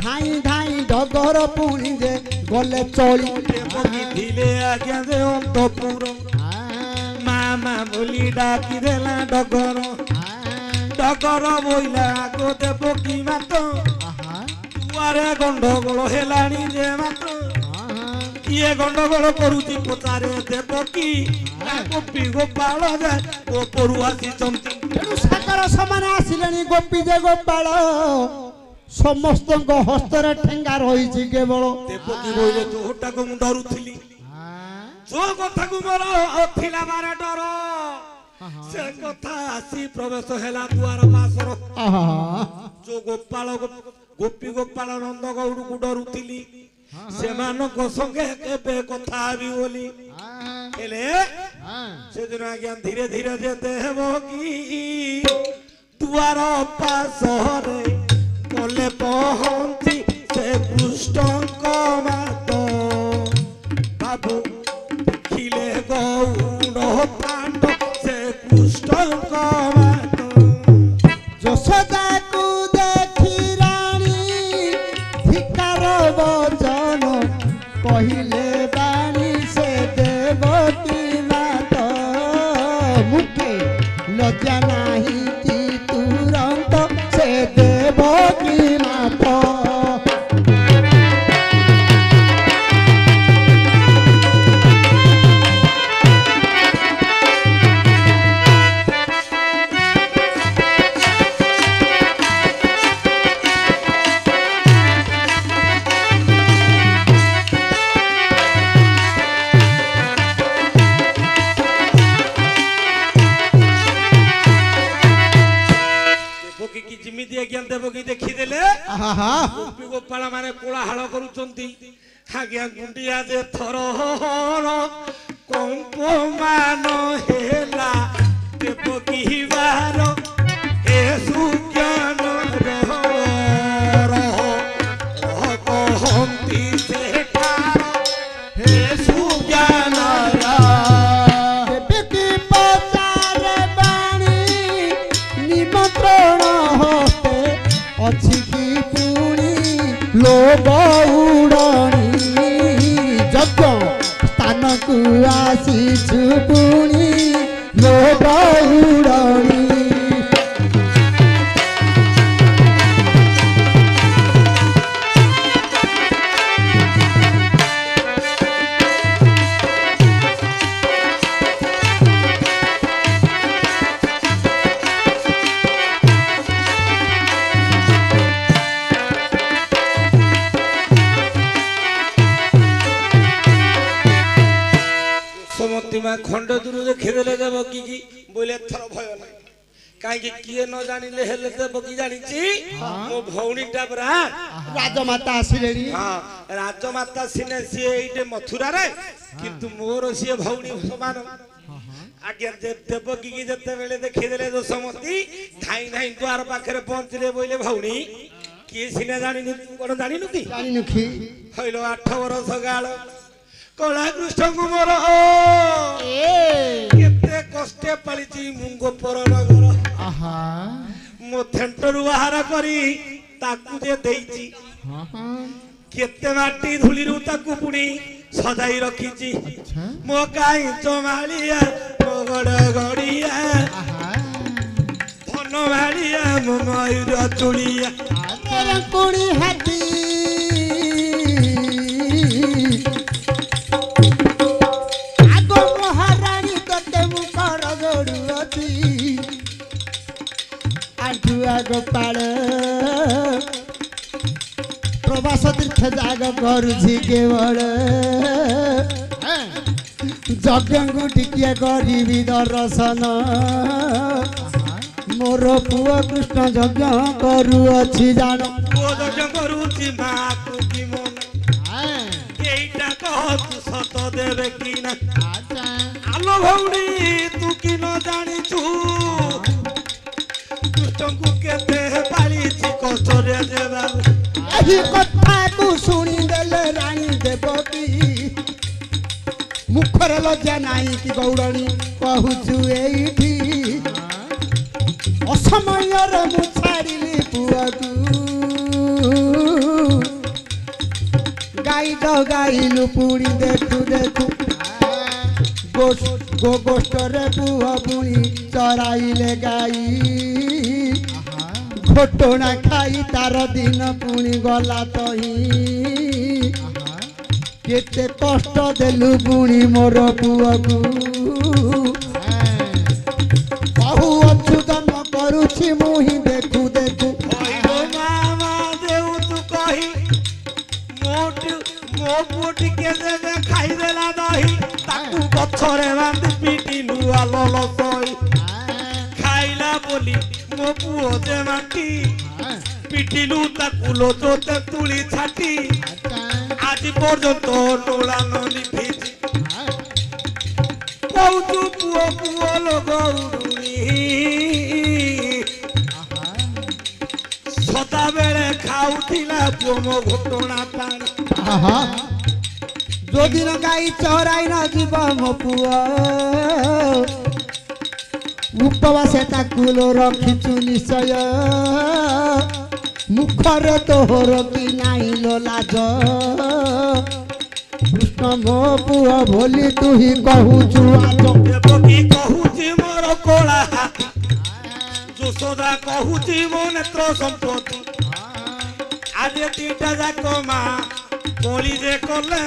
ଧାଇଁ ଧାଇଁ ଡଗର ପୁଣି ଯେ ଗଲେ ଚଳି ଥିଲେ ଆଜ୍ଞା ଯେ ଅନ୍ତପୁର ମାମା ବୋଲି ଡାକି ଦେଲା ଡଗର ଡଗର ବୋଇଲା ଆଗ ଦେବକୀ ମାତ ଦୁଆରେ ଗଣ୍ଡଗୋଳ ହେଲାଣି ଯେ ମାତ କିଏ ଗଣ୍ଡଗୋଳ କରୁଛି ପଚାରେ ଦେବକୀ ଗୋପୀ ଗୋପାଳ ଯେ ଗୋପରୁ ଆସିଛନ୍ତି ସାଗର ସମାନ ଆସିଲେଣି ଗୋପୀ ଯେ ଗୋପାଳ ସମସ୍ତଙ୍କ ହସ୍ତରେ ଠେଙ୍ଗା ରହିଛି କେବଳ ଦେବକୀ ବୋଇଲେ ଯୋଉଟାକୁ ମୁଁ ଡରୁଥିଲି ଯୋଉ କଥାକୁ ମୋର ଥିଲା ମାରେ ଡର ସେ କଥା ଆସି ପ୍ରବେଶ ହେଲା ଦୁଆର ପାସର ଯୋଉ ଗୋପାଳ ଗୋପୀ ଗୋପାଳ ନନ୍ଦ ଗୌଡ଼କୁ ଡରୁଥିଲି ସେମାନଙ୍କ ସଙ୍ଗେ କେବେ କଥା ହେବି ବୋଲି ହେଲେ ସେଦିନ ଆଜ୍ଞା ଧୀରେ ଧୀରେ ଯେତେ ହେବ କି ଦୁଆର ପାଶରେ ଗଲେ ପହଞ୍ଚି ସେ କୃଷ୍ଣଙ୍କ ମାତ ବାବୁ ଦେଖିଲେ ଗୌଡ଼ ପାଣ୍ଡ ସେ କୃଷ୍ଣଙ୍କ ମାତ ଯଶୋଦାକୁ ଦେଖି ରାଣୀ ଧିକାର ବଚନ କହିଲେ ବାଣୀ ସେ ଦେବକୀ ମାତ ମୁଖେ ଲଜ୍ଜା ନାହିଁ କି ତୁରନ୍ତ ସେ ଦେବକୀ ମାତ ଦେବକୀ ଦେଖିଦେଲେ ଗୋପାଳ ମାନେ କୋଳାହଳ କରୁଛନ୍ତି ଆଜ୍ଞା ଗୁଣ୍ଡିଆ ଯେ ଥର କମ୍ପମାନ ହେଲା ଦେବକୀ ବାର ଏ ସୁଜ୍ଞାନ କହନ୍ତି ସେଠାର ହେ ସୁଜ୍ଞାନ ଦେବକୀ ପଚାରେ ବାଣୀ ନିମନ୍ତ୍ରଣ ଅଛି କି ପୁଣି ଲୋକ ଉଡ଼ଣି ଯଜ୍ଞ ସ୍ଥାନକୁ ଆସିଛୁ ପୁଣି ଲୋକ ଉଡ଼ଣି ଖଣ୍ଡ ଦୂର ଦେଖିଦେଲେ ଦେବକୀ କି ବୋଇଲେ ଏଥର ଭୟ ନାହିଁ କାହିଁକି କିଏ ନ ଜାଣିଲେ ହେଲେ ଦେବକୀ ଜାଣିଛି ମୋ ଭଉଣୀଟା ପରା ରାଜମାତା ଆସିଲେଣି ରାଜମାତା ସିନେ ସିଏ ଏଇଟେ ମଥୁରାରେ କିନ୍ତୁ ମୋର ସିଏ ଭଉଣୀ ସମାନ ଆଜ୍ଞା ଦେବକୀ କି ଯେତେବେଳେ ଦେଖିଦେଲେ ଦୋଷମତୀ ଧାଇଁ ଧାଇଁ ଦ୍ୱାର ପାଖରେ ପହଞ୍ଚିଲେ ବୋଇଲେ ଭଉଣୀ କିଏ ସିନେ ଜାଣିନୁ କଣ ଜାଣିନୁ କି ହଇଲ 8 ବର୍ଷ କାଳ କଳା କୃଷ୍ଣଙ୍କୁ ମୋର କେତେ କଷ୍ଟେ ପାଳିଛି ମୁଁ ଗୋପର ନଗର ମୋ ଥେଣ୍ଟରୁ ବାହାର କରି ତାକୁ ଯେ ଦେଇଛି କେତେ ମାଟି ଧୂଳିରୁ ତାକୁ ପୁଣି ସଜାଇ ରଖିଛି ମୋ କାଇଁଚ ମାଳିଆ ମୋ ଗଡ଼ ଗଡ଼ିଆ ଧନ ମାଳିଆ ମୋ ମୟୂର ଚୁଳିଆ କୁଣି ହାତୀ ଗୋପାଳ ପ୍ରବାସ ତୀର୍ଥ ଜାଗ କରୁଛି କେବଳ ଯଜ୍ଞଙ୍କୁ ଟିକିଏ କରିବି ଦର୍ଶନ ମୋର ପୁଅ କୃଷ୍ଣ ଯଜ୍ଞ କରୁଅଛି ଜାଣ ପୁଅ ଯଜ୍ଞ କରୁଛି ମା କୃତି ମନ ଏଇଟା କହତୁ ସତ ଦେବେ କି ନା ଆଲୋ ଭଉଣୀ ତୁ କି ନ ଜାଣିଛୁ କୃଷ୍ଣଙ୍କୁ କେତେ ପାଳିଛି କଷ୍ଟରେ ଦେବା ଏହି କଥାକୁ ଶୁଣିଦେଲେ ରାଣୀ ଦେବକୀ ମୁଖରେ ଲଜ୍ଜା ନାହିଁ କି ଗୌଡ଼ଣୀ କହୁଛୁ ଏଇଠି ଅସମୟରେ ମୁଁ ଛାଡ଼ିଲି ପୁଅକୁ ଗାଈ ଗାଇଲୁ ପୁଣି ଦେଖୁ ଦେଖୁ ଗୋଷ୍ଠରେ ପୁଅ ପୁଣି ଚରାଇଲେ ଗାଈ ଘଟଣା ଖାଇ ତାର ଦିନ ପୁଣି ଗଲା ତହିଁ କେତେ କଷ୍ଟ ଦେଲୁ ପୁଣି ମୋର ପୁଅକୁ ବହୁ ଅଚ୍ୟୁତନ କରୁଛି ମୁଁ ହିଁ ଦେଖୁ ଦେଖୁ ମୋ ପୁଅ ଟିକେ ଖାଇଦେଲା ଦହି ତାକୁ ଗଛରେ ବାନ୍ଧି ପିଟିଲୁ ଆଲୋଲ ସହି ଖାଇଲା ବୋଲି ମୋ ପୁଅ ଯେ ମାଟି ପିଟିଲୁ ତାକୁ ଲୋଚ ତେନ୍ତୁଳି ଛାଟି ଆଜି ପର୍ଯ୍ୟନ୍ତ ନୋଳା ନ ନିଭିଛି ପୁଅ ଲୋ ଗଉରୁଣୀ ସଦାବେଳେ ଖାଉଥିଲା ପୁଅ ମୋ ଘଟଣା ପାଣି ଯୋଉଦିନ ଗାଈ ଚରାଇ ନ ଯିବ ମୋ ପୁଅ ଉପବାସେ ତାକୁ ରଖିଛୁ ନିଶ୍ଚୟ ମୁଖରେ ତୋର କି ନାଇଁ ଲୋ ଲାଜ କୃଷ୍ଣ ମୋ ପୁଅ ବୋଲି ତୁ ହିଁ କହୁଛୁ ଆଜ ଦେବକୀ କହୁଛି ମୋର କଳା ହାତୀ ଯଶୋଦା କହୁଛି ମୋ ନେତ୍ର ସମ୍ପତ୍ତି ଆଜି ଦିଟା ଯାକ ମା କଳି ଯେ କଲେ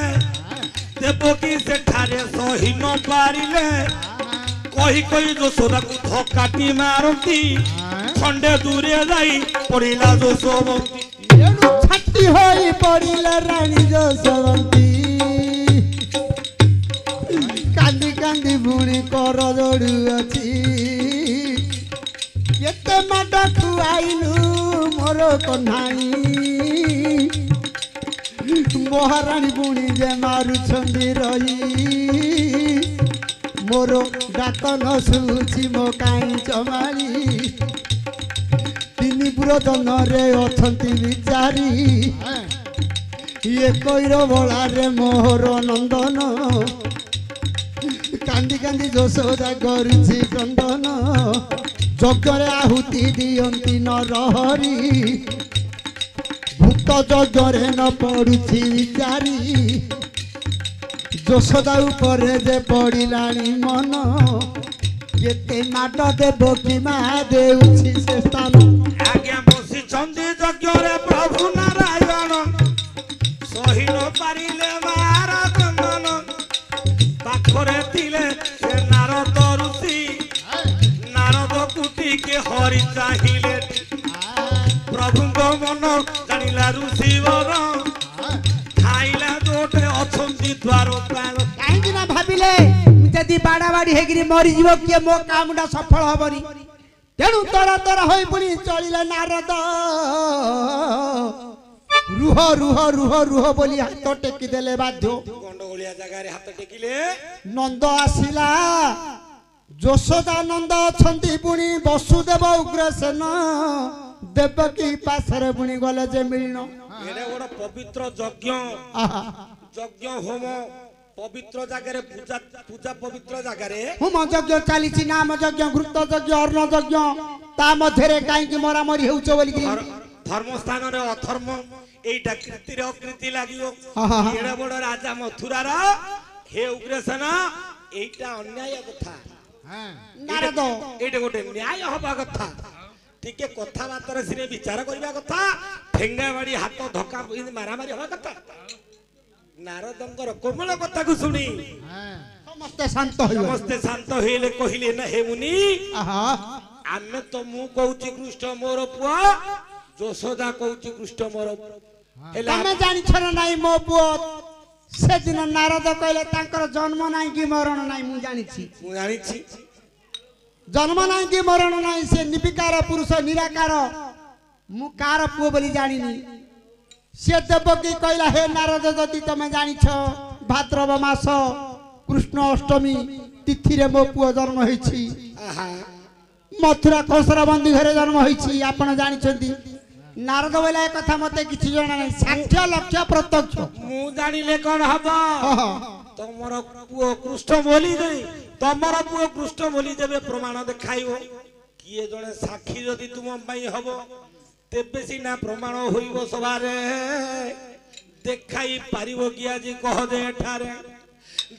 ଦେବକୀ ସେଠାରେ ସହି ନ ପାରିଲେ କହି କହି ଯଶୋଦାକୁ ଧକାଟି ମାରନ୍ତି ଖଣ୍ଡେ ଦୂରେ ଯାଇ ପଡ଼ିଲା ଯଶୋବନ୍ତୀ ଛାଟି ହୋଇ ପଡ଼ିଲା ରାଣୀ ଯଶୋବନ୍ତୀ କାନ୍ଦି କାନ୍ଦି ପୁଣି କର ଯୋଡ଼ୁଅଛି କେତେ ମାଡ଼ ଖୁଆଇଲୁ ମୋର କହ୍ନାଇ ମହାରାଣୀ ପୁଣି ଯେ ମାରୁଛନ୍ତି ରହି ମୋର ଡାକ ନ ଶୁଛି ମୋ କାହିଁ ଚମାଳି ତିନି ପୁରଦନରେ ଅଛନ୍ତି ବିଚାରି ଇଏ କଇର ବଳାରେ ମୋହର ନନ୍ଦନ କାନ୍ଦି କାନ୍ଦି ଯଶୋଦା କରୁଛି କ୍ରନ୍ଦନ ଯଜ୍ଞରେ ଆହୁତି ଦିଅନ୍ତି ନରହରି ଭୂତ ଯଜ୍ଞରେ ନ ପଡୁଛି ବିଚାରି ଯଶୋଦା ଉପରେ ଯେ ପଡ଼ିଲାଣି ମନ କେତେ ମାଡ଼ ଦେବ କି ମା ଦେଉଛି ସେ ସ୍ଥାନ ଆଜ୍ଞା ବସିଛନ୍ତି ଯଜ୍ଞରେ ପ୍ରଭୁ ନାରାୟଣ ସହି ନ ପାରିଲେ ମାର ଦଣ୍ଡନ ପାଖରେ ଥିଲେ ସେ ନାରଦ ଋଷି ନାରଦକୁ ଟିକେ ହରି ଚାହିଁଲେ ପ୍ରଭୁଙ୍କ ମନ ଜାଣିଲା ଋଷି ବର ଖାଇଲା ଯୋଟେ ଅଛନ୍ତି ଦ୍ୱାର ପ୍ରାଣ କାହିଁକି ନା ଭାବିଲେ ଯଦି ବାଡ଼ାବାଡ଼ି ହେଇକିରି ମରିଯିବ କିଏ ମୋ କାମଟା ସଫଳ ହବନି ତେଣୁ ତର ତର ହୋଇ ପୁଣି ଚଳିଲେ ନାରଦ ରୁହ ରୁହ ରୁହ ରୁହ ବୋଲି ହାତ ଟେକି ଦେଲେ ବାଧ୍ୟ ଗଣ୍ଡଗୋଳିଆ ଜାଗାରେ ହାତ ଟେକିଲେ ନନ୍ଦ ଆସିଲା ଯଶୋଦା ନନ୍ଦ ଅଛନ୍ତି ପୁଣି ବସୁଦେବ ଉଗ୍ରସେନ ଦେବକୀ ପାଶରେ ପୁଣି ଗଲେ ଯେ ମିଳିନ ଏଡେ ବଡ଼ ପବିତ୍ର ଯଜ୍ଞ ଯଜ୍ଞ ହୋମ ପବିତ୍ର ଜାଗାରେ ପୂଜା ପୂଜା ପବିତ୍ର ଜାଗାରେ ହୋମ ଯଜ୍ଞ ଚାଲିଛି ନାମ ଯଜ୍ଞ ଘୃତ ଯଜ୍ଞ ଅର୍ଣ୍ଣ ଯଜ୍ଞ ତା ମଧ୍ୟରେ କାହିଁକି ମରାମରି ହେଉଛ ବୋଲି ଧର୍ମ ସ୍ଥାନରେ ଅଧର୍ମ ଏଇଟା କୀର୍ତ୍ତିରେ ଅକୀର୍ତ୍ତି ଲାଗିବ ଏଡେ ବଡ଼ ରାଜା ମଥୁରାର ହେ ଉଗ୍ରସେନ ଏଇଟା ଅନ୍ୟାୟ କଥା ନାରଦ ଏଇଟା ଗୋଟେ ନ୍ୟାୟ ହବା କଥା ଟିକେ କଥାବାର୍ତ୍ତାରେ ସିନେ ବିଚାର କରିବା କଥା ଠେଙ୍ଗା ବାଡ଼ି ହାତ ଧକ୍କା ମାରାମାରି ହବା କଥା ନାରଦଙ୍କର କୋମଳ କଥାକୁ ଶୁଣି ସମସ୍ତେ ଶାନ୍ତ ହେଇଲେ କହିଲେ ନା ହେ ମୁନି ଆମେ ତ ମୁଁ କହୁଛି କୃଷ୍ଣ ମୋର ପୁଅ ଯଶୋଦା କହୁଛି କୃଷ୍ଣ ମୋର ତମେ ଜାଣିଛ ନା ନାଇଁ ମୋ ପୁଅ ସେଦିନ ନାରଦ କହିଲେ ତାଙ୍କର ଜନ୍ମ ନାହିଁ କି ମରଣ ନାହିଁ ମୁଁ ଜାଣିଛି ଜନ୍ମ ନାହିଁ କି ମରଣ ନାହିଁ ସେ ନିର୍ବିକାର ପୁରୁଷ ନିରାକାର ମୁଁ କାର ପୁଅ ବୋଲି ଜାଣିନି ସେ ଦେବକୀ କହିଲା ହେ ନାରଦ ଯଦି ତମେ ଜାଣିଛ ଭାଦ୍ରବ ମାସ କୃଷ୍ଣ ଅଷ୍ଟମୀ ତିଥିରେ ମୋ ପୁଅ ଜନ୍ମ ହେଇଛି ମଥୁରା କଂସର ବନ୍ଦୀ ଘରେ ଜନ୍ମ ହେଇଛି ଆପଣ ଜାଣିଛନ୍ତି ନାରଦ ବୋଇଲା ଏ କଥା ମତେ କିଛି ଜଣା ନାହିଁ 60 ଲକ୍ଷ ପ୍ରତ୍ୟକ୍ଷ ମୁଁ ଜାଣିଲେ କଣ ହବ ତମର ପୁଅ କୃଷ୍ଣ ବୋଲି ତମର ପୁଅ କୃଷ୍ଣ ବୋଲି ଯେବେ ପ୍ରମାଣ ଦେଖାଇବ କିଏ ଜଣେ ସାକ୍ଷୀ ଯଦି ତୁମ ପାଇଁ ହବ ତେବେ ସିନା ପ୍ରମାଣ ହୋଇବ ସଭାରେ ଦେଖାଇ ପାରିବ କି ଆଜି କହ ଦେ ଏଠାରେ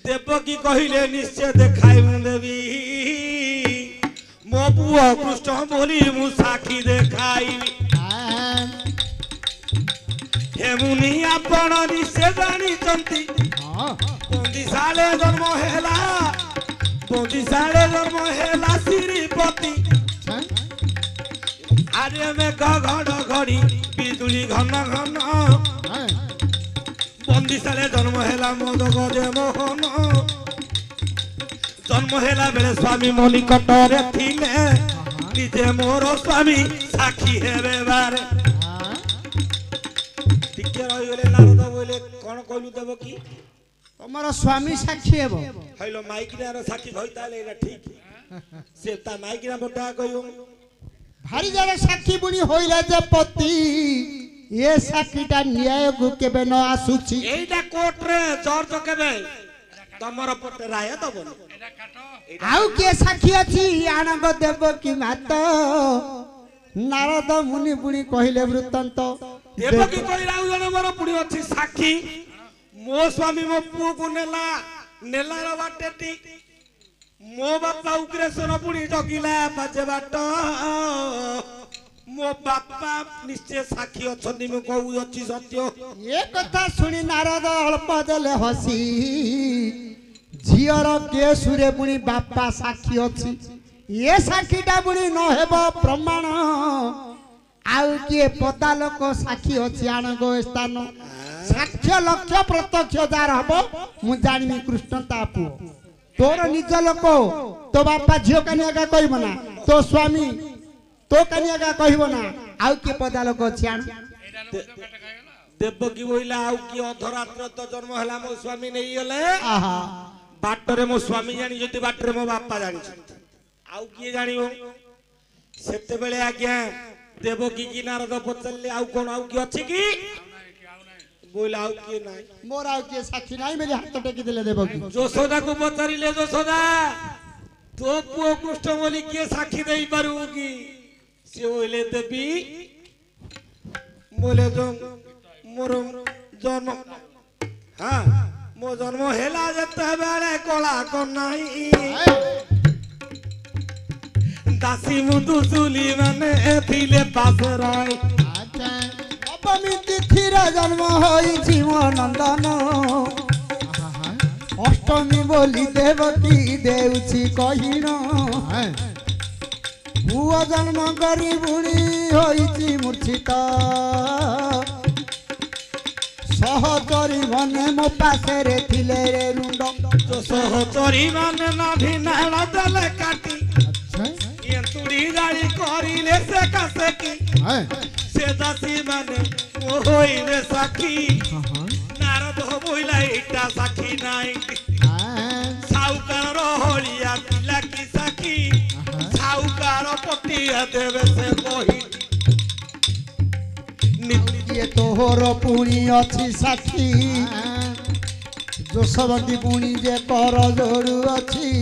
ଦେବକୀ କହିଲେ ନିଶ୍ଚୟ ଦେଖାଇ ମୁଁ ଦେବି ମୋ ପୁଅ କୃଷ୍ଣ ବୋଲି ମୁଁ ସାକ୍ଷୀ ଦେଖାଇବି ହେ ମୁନି ଆପଣ ନିଶ୍ଚୟ ଜାଣିଛନ୍ତି ବନ୍ଦିଶାଳେ ଜନ୍ମ ହେଲା ଶ୍ରୀପତି ଆରେ ମେଘ ଘଡଘଡି ବିଜୁଳି ଘନ ଘନ ବନ୍ଦିଶାଳେ ଜନ୍ମ ହେଲା ମୋର ଗଜେ ମୋହନ ଜନ୍ମ ହେଲା ବେଳେ ସ୍ୱାମୀ ମୋ ନିକଟରେ ଥିଲେ ନିଜେ ମୋର ସ୍ୱାମୀ ସାକ୍ଷୀ ହେବେ ବାରେ ଟିକେ ରହିଗଲେ ନାରଦ ବୋଇଲେ କଣ କହିଲୁ ଦେବକୀ ତମର ସ୍ୱାମୀ ସାକ୍ଷୀ ହେବ ହଇଲୋ ମାଇକିନାର ସାକ୍ଷୀ ଭଇ ତାହେଲେ ଏଇଟା ଠିକ से ता माइकिना बटा कहियो भारी जरा साक्षी बुणी होइला जे पति ये साक्षीटा न्याय को केबे न आसुची एटा कोर्ट रे जज केबे तमर पटे राय दबनी आउ के साक्षी अछि आनंद देव की मात नारद मुनि बुणी कहिले वृत्तांत देव की कहि राउ जने मोर पुडी अछि साक्षी मो स्वामी मो पुओ को नेला रो बाटेटी मो बापा उग्रेश्वर पुडी जगिला बाजे बाट मो बापा निश्चय साक्षी अछंदी मो कहू अछि सत्य ये कथा सुनी नारद अल्प देले हसी झियर के सुरे बुणी बापा साक्षी अछि ये साक्षीटा बुणी न हेबो प्रमाण आउ के पता लोक साक्षी अछि आनगो स्थान साक्ष्य लक्ष्य प्रत्यक्ष जार हबो मु जानिमी कृष्ण तापु तोर निज लोक तो बापा झियो कन्या का कहबो ना तो स्वामी तो कन्या का कहबो ना आउ के पता लोक अछि आन देवकी बोइला आउ की अधरात्र तो जन्म हला मो स्वामी नहीं गले आहा बाटरे मो स्वामी जानी जति बाटरे मो बापा जानी आउ की जानियो सेते बेले आज्ञा देवकी की नारद पचल्ले आउ कोन आउ की अछि की बोला आउ की नाही मोर आउ के साक्षी नाही मेरे हाथ टेकी देले देबो की जोशोदा को पचारिले जोशोदा तो पुओ कृष्ण बोली के साक्षी देई पारू की से ओले देबी बोले जो मोर जन्म हां मो जन्म हेला जते बेले कोला को नाही दासी मुदु सुली माने थिले पास राय अच्छा अपमी तिथिर जन्म होई जीव नंदन अष्टमी बोली देवकी देउछि कहिन पुओ जन्म करी बुढ़ी होइछि मूर्छित सहचरी मने मो पाखे रे थिले रे रुंड जो सहचरी माने नाभि नाला दले काटी तुड़ी गाड़ी करिले से कासे की से दासी माने ओ होइले साखी नारद बोइला इटा साखी नाही साउकार होलिया पिला की साखी साउकार पटिया देवे से कहि नित्य तोहर पुणी अछि साखी जोशवती पुणी जे कर जोड़ू अछि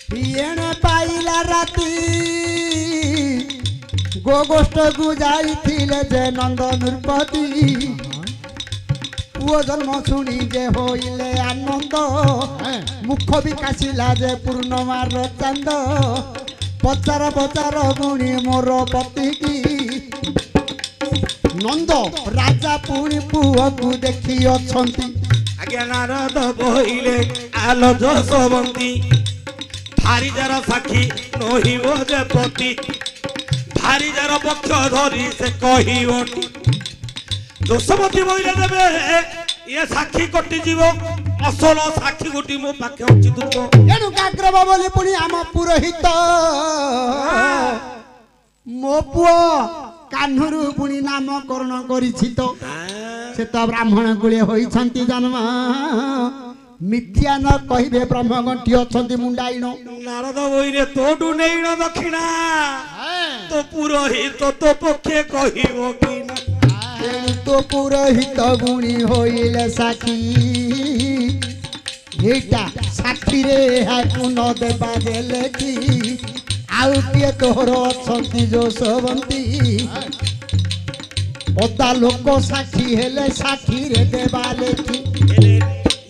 पियने पाइला राती गोगोष्ठ को जाइथिले जे नंद नृपति पुओ जन्म शुणी जे होइले आनंद मुख विकासिला जे पूर्णमार चांद पचार पचार गुणी मोर पति की नंद राजा पुणी पुओ को देखी अछंती आज्ञा नारद बोइले आलो जोशवंती भारी जार साक्षी नहिबो जे पति भारी जार पक्ष धरी से कहिबोनी जोशवती बोइले देबे ये साक्षी कटि जीवो असल साक्षी गोटी मो पाखे अछि दुतो एनु काग्रब बोली पुणी आम पुरोहित मो पुओ कान्हरु पुणी नामकरण करिछि तो से तो ब्राह्मण गुळे होइछंती जन्म मिथ्या न कहिबे ब्रह्मगंठी अछंती मुंडाइण नारद बोइले तोडु नेइण दक्षिणा तो पुरोहित तो पक्षे कहिबो कि ना तो पुरोहित गुणी होइले साखी हेटा साखी रे हाकु न देबा देले की आउ के तोहर अछंती जोशवंती ओदा लोक साखी हेले साखी रे देबा लेखी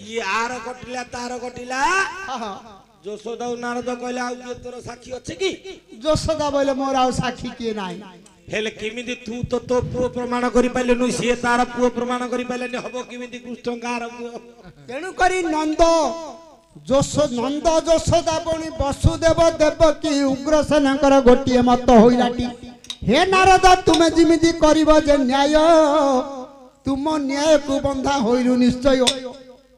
ये आर कटिला तार कटिला जोशोदा नारद कहले आउ के तोर साक्षी अछि की जोशोदा बोले मोर आउ साखी के नाही हेले किमिति तू तो तो पुओ प्रमाण करि पाइले नु से तार पुओ प्रमाण करि पाइले ने हबो किमिति कृष्ण कार पुओ तेणु करी नंद जोशोदा बणी वसुदेव देवकी उग्रसेनकर गोटिए मत होइलाटी हे नारद तुमे जिमिति करिवो जे न्याय तुम न्याय को बंधा होइलु निश्चय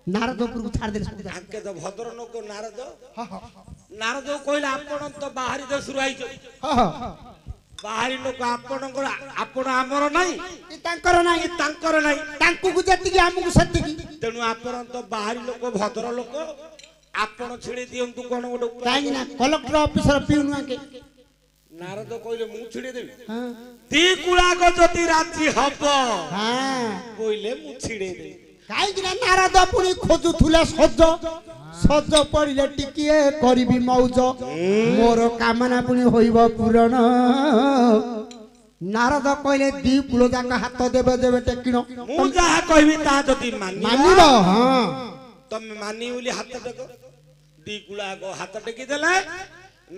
नारद को छाड़ दे आके तो भद्र नो को नारद कहला आपण तो बाहरी देश रु आइछ बाहरी लोक आपण आमर नाही तांकर नाही तांकर नाही तांकु को जति कि हमकु सति कि तेनु आपण तो बाहरी लोक भद्र लोक ଆପଣ ଛିଡେଇ ଦିଅନ୍ତୁ କଣ ଗୋଟେ ଉପାୟ। କାହିଁକି ନା କଲେକ୍ଟର ଅଫିସର ପିଉନୁ ଆକେ ନାରଦ କହିଲେ ମୁଁ ଛିଡେଇ ଦେବି। ହଁ ଦି କୁଳାକ ଯଦି ରାଜି ହବ ହଁ କହିଲେ ମୁଁ ଛିଡେଇ ଦେବି। କାହିଁକି ନା ନାରଦ ପୁଣି ଖୋଜୁଥିଲେ ସଜ ସଜ ପଡ଼ିଲେ ଟିକିଏ କରିବି ମଉଜ ମୋର କାମନା ପୁଣି ହୋଇବ ପୂରଣ। ନାରଦ କହିଲେ ଦି କୂଳ ଯାକ ହାତ ଦେବେ ଦେବେ ଟେକିଣ ମୁଁ ଯାହା କହିବି ତାହା ଯଦି ମାନିବ। ହଁ ତମେ ମାନି ବୋଲି ହାତ ଟେକ। ଦି କୁଳାକ ହାତ ଟେକି ଦେଲେ।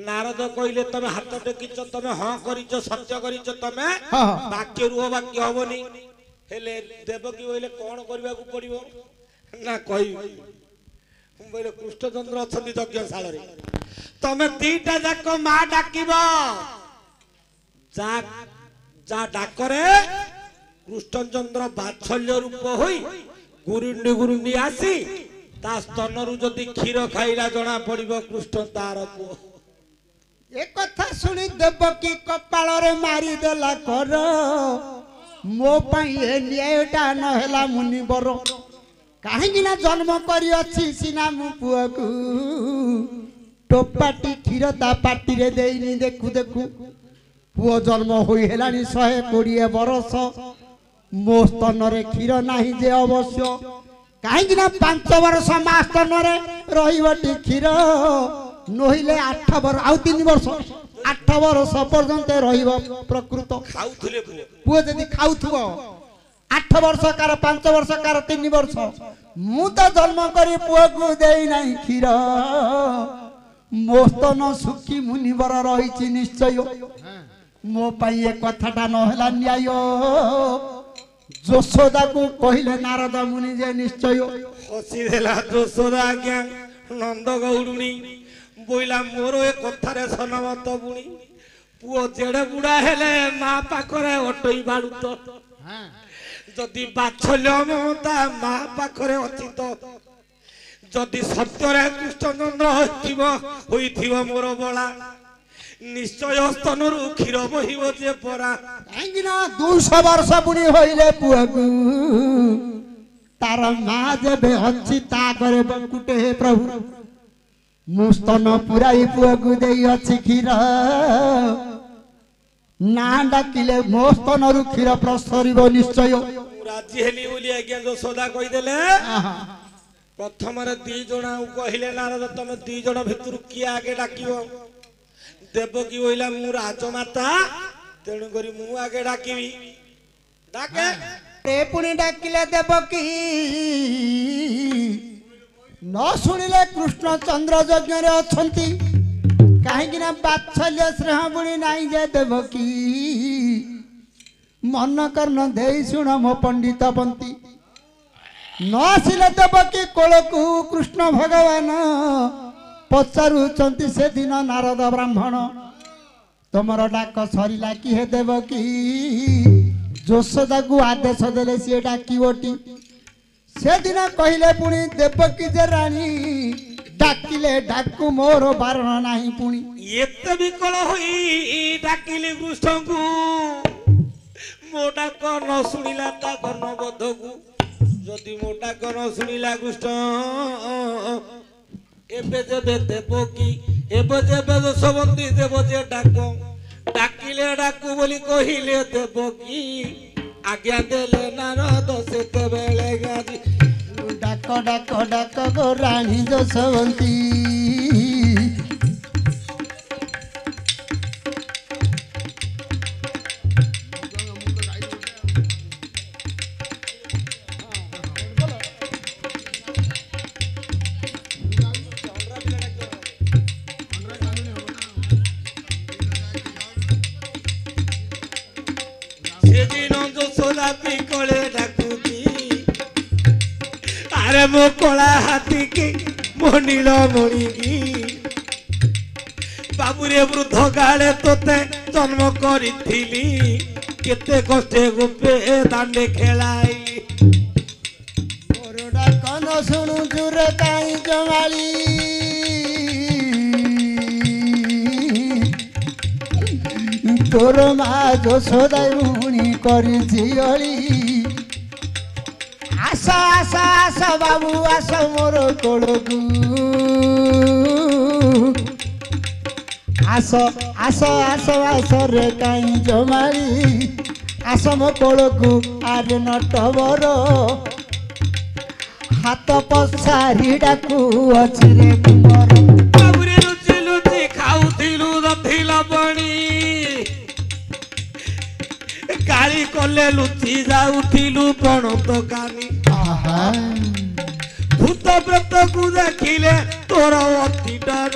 ନାରଦ କହିଲେ ତମେ ହାତ ଟେକିଛ ତମେ ହଁ କରିଛ ସତ୍ୟ କରିଛ ତମେ ହଁ। ବାକ୍ୟ ରୁହ ବାକ୍ୟ ହବନି। ହେଲେ ଦେବକୀ କହିଲେ କଣ କରିବାକୁ ପଡିବ ନା କହିବି। ମୁଁ କହିଲେ କୃଷ୍ଣଚନ୍ଦ୍ର ଅଛନ୍ତି ଯଜ୍ଞଶାଳରେ ତମେ ଦିଟା ଯାକ ମା ଡାକିବ। ଯା ଡାକରେ କୃଷ୍ଣଚନ୍ଦ୍ର ବାତ୍ସଲ୍ୟ ରୂପ ହୋଇ ଗୁରୁଣ୍ଡି ଗୁରୁଣ୍ଡି ଆସି ତା ସ୍ତନରୁ ଯଦି କ୍ଷୀର ଖାଇଲା ଜଣା ପଡିବ କୃଷ୍ଣ ତାର ପୁଅ। ଏ କଥା ଶୁଣି ଦେବକୀ କପାଳରେ ମାରିଦେଲା କର ମୋ ପାଇଁ ଏ ନ୍ୟାୟଟା ନହେଲା ମୁନିବର। କାହିଁକି ନା ଜନ୍ମ କରିଅଛି ସିନା ମୁଁ ପୁଅକୁ ଟୋପାଟି କ୍ଷୀର ତା ପାଟିରେ ଦେଇନି ଦେଖୁ ଦେଖୁ ପୁଅ ଜନ୍ମ ହୋଇ ହେଲାଣି 120 ବର୍ଷ ମୋ ସ୍ତନରେ କ୍ଷୀର ନାହିଁ ଯେ ଅବଶ୍ୟ। କାହିଁକି ନା 5 ବର୍ଷ ମା ସ୍ତନରେ ରହିବଟି କ୍ଷୀର ନହିଲେ 8 ବର୍ଷ ଆଉ 3 ବର୍ଷ 8 ବର୍ଷ ପର୍ଯ୍ୟନ୍ତ ରହିବ ପ୍ରକୃତ। ଖାଉଥିଲେ ପୁଅ ଯଦି ଖାଉଥିବ 8 ବର୍ଷ କାର 5 ବର୍ଷ କାର 3 ବର୍ଷ ମୁଁ ତ ଜନ୍ମ କରି ପୁଅକୁ ଦେଇ ନାହିଁ କ୍ଷୀର ମୋ ସ୍ତନ ସୁଖୀ ମୁନିବର ରହିଛି ନିଶ୍ଚୟ। ମୋ ପାଇଁ ଏ କଥାଟା ନହେଲା ନ୍ୟାୟ। ଯଶୋଦାକୁ କହିଲେ ନାରଦ ମୁନି ଯେ ନିଶ୍ଚୟ। ହସିଦେଲା ଯଶୋଦା ଆଜ୍ଞା ନନ୍ଦ ଗୌଡୁଣୀ ବୋଇଲା ମୋର ଏ କଥାରେ ସନମତ ବୁଣି। ପୁଅ ଯେଡେ ବୁଢା ହେଲେ ମା ପାଖରେ ଅଟଇ ବାଳୁତ। ଯଦି ବାତ୍ସଲ୍ୟ ମମତା ମା ପାଖରେ ଅଛି ତ ଯଦି ସତ୍ୟରେ କୃଷ୍ଣଚନ୍ଦ୍ର ହୋଇଥିବ ମୋର ବଳା ନିଶ୍ଚୟ ସ୍ତନରୁ କ୍ଷୀର ବହିବ ଯେ ପରା। କାହିଁକି ନା 200 ବର୍ଷ ପୁଣି ହୋଇଲେ ପୁଅକୁ ତାର ମା ଯେବେ ଅଛି ତା ଘରେ ବକୁଟେ ହେ ପ୍ରଭୁ ମୁଁ ସ୍ତନ ପୁରାଇ ପୁଅକୁ ଦେଇ ଅଛି କ୍ଷୀର ନା ଡାକିଲେ ମୋ ସ୍ତନରୁ କ୍ଷୀର ପ୍ରସରିବ ନିଶ୍ଚୟ। ମୁଁ ରାଜି ହେଲି ବୋଲି ଆଜ୍ଞା ଯଶୋଦା କହିଦେଲେ। ପ୍ରଥମରେ 2 ଜଣ କହିଲେ ନାରଦ ତମେ 2 ଜଣ ଭିତରୁ କିଏ ଆଗେ ଡାକିବ। ଦେବକୀ କହିଲା ମୁଁ ରାଜମାତା ତେଣୁ କରି ମୁଁ ଆଗେ ଡାକିବି। ଡାକେ ପୁଣି ଡାକିଲେ ଦେବକୀ ନ ଶୁଣିଲେ କୃଷ୍ଣଚନ୍ଦ୍ର ଯଜ୍ଞରେ ଅଛନ୍ତି। କାହିଁକି ନା ବାତ୍ସଲ୍ୟ ସ୍ନେହ ପୁଣି ନାହିଁ ଯେ ଦେବକୀ ମନ କର୍ଣ୍ଣ ଦେଇ ଶୁଣ ମୋ ପଣ୍ଡିତ ପନ୍ତି। ନ ଆସିଲେ ଦେବକୀ କୋଳକୁ କୃଷ୍ଣ ଭଗବାନ ପଚାରୁଛନ୍ତି ସେଦିନ ନାରଦ ବ୍ରାହ୍ମଣ ତମର ଡାକ ସରିଲା କି ହେ ଦେବକୀ। ଯଶୋଦାକୁ ଆଦେଶ ଦେଲେ ସିଏ ଡାକିବଟି। ସେଦିନ କହିଲେ ପୁଣି ଦେବକୀ ଯେ ରାଣୀ ଡାକିଲେ ଡାକୁ ମୋର ବାରଣ ନାହିଁ ପୁଣି। ଏତେ ବିକଳ ହୋଇ ଡାକିଲି କୃଷ୍ଣଙ୍କୁ ମୋ ଡାକ ନ ଶୁଣିଲା ତା କର୍ଣ୍ଣବୋଧକୁ। ଯଦି ମୋ ଡାକ ନ ଶୁଣିଲା କୃଷ୍ଣ ଏବେ ଯେବେ ଦେବକୀ ଏବେ ଯେବେ ଯଶୋବନ୍ତୀ ଦେବ ଯେ ଡାକ ଡାକିଲେ ଡାକୁ ବୋଲି କହିଲେ ଦେବକୀ ଆଜ୍ଞା ଦେଲେ ନାରଦ ସେତେବେଳେ ଗାଜି ଡାକ ଡାକ ଡାକ ଗୋ ରାଣୀ ଯଶୋବନ୍ତୀ। সেদিন যশোদা বিকলে ডাকুছি আরে মো কলা হাতিকে মো নীলমণি কি বাবুরে বৃদ্ধ কালে তোতে জন্ম করিছিলি কেতে কষ্টে গোপে দাণ্ডে খেলাইলি। ମୋର ଡାକ ନ ଶୁଣୁଛୁ ରେ କାହିଁ ଜମାଳି ତୋର ମା ଯଶୋଦା ଋଣୀ କରିଛି ଅଳି। आस आस आस बाबू आस मोर कोलकू आस आस आस आस रे काई जमाई आस मो कोलकू आरे नटवर हाथ पछारी डाकू अछि रे कुंवर बाबुरे लुचि लुचि खाउथिलु दथिला बणी गाली कले लुचि जाउथिलु प्रणत कानी भूत व्रत को देखिले तोर अति डर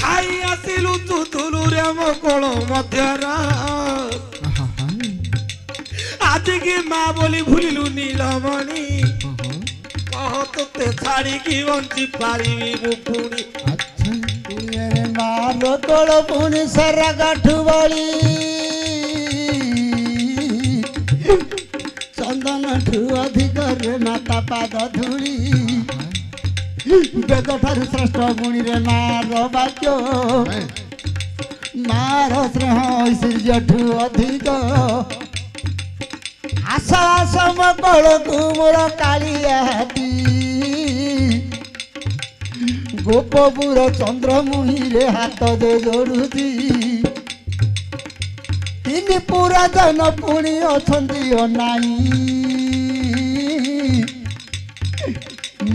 ठाई आसिलु तुथुलु रे मो कोल मध्यर आज की माँ बोली भूलिलु नीलमणि कह तोते छाड़ी की बंची पारिबी मु पुणी मार कोल पुणी सारा गाठु बली चंदन ठू अधिक रे माता पाद धूली बेद ठारू श्रेष्ठ गुणी रे मार वाक्य मार स्नेह ऐश्वर्य ठू अधिक आस आस मकलकू मोर कालियाती गोपपुर चंद्रमुही रे हाथ दे जोड़ुची तीन पुरातन पुणी अछंती अनाई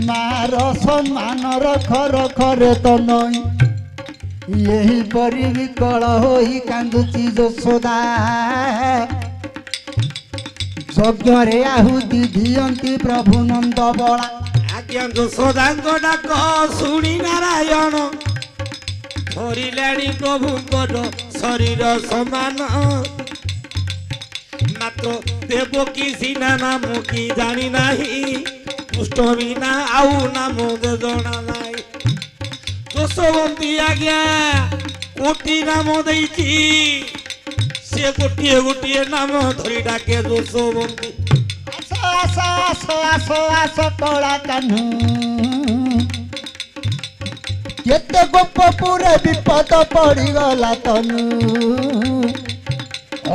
मार सम्मान रख रख रे तो नई यही परी विकल होई कांदुची यशोदा यज्ञ रे आहुति दियंती प्रभु नंद बला आज्ञा यशोदांग डाक शुणी नारायण धरिलाणी प्रभुंकर शरीर समान मात्र देवकी सीना नाम की जानी नाही कृष्ण बिना आउ नाम जना नाही यशोवंती आज्ञा कोटी नाम देइछि से गोटिए गोटिए नाम धरी डाके यशोवंती आस आस आस आस कला कान्हू केते गोपपुर विपद पड़गला तनु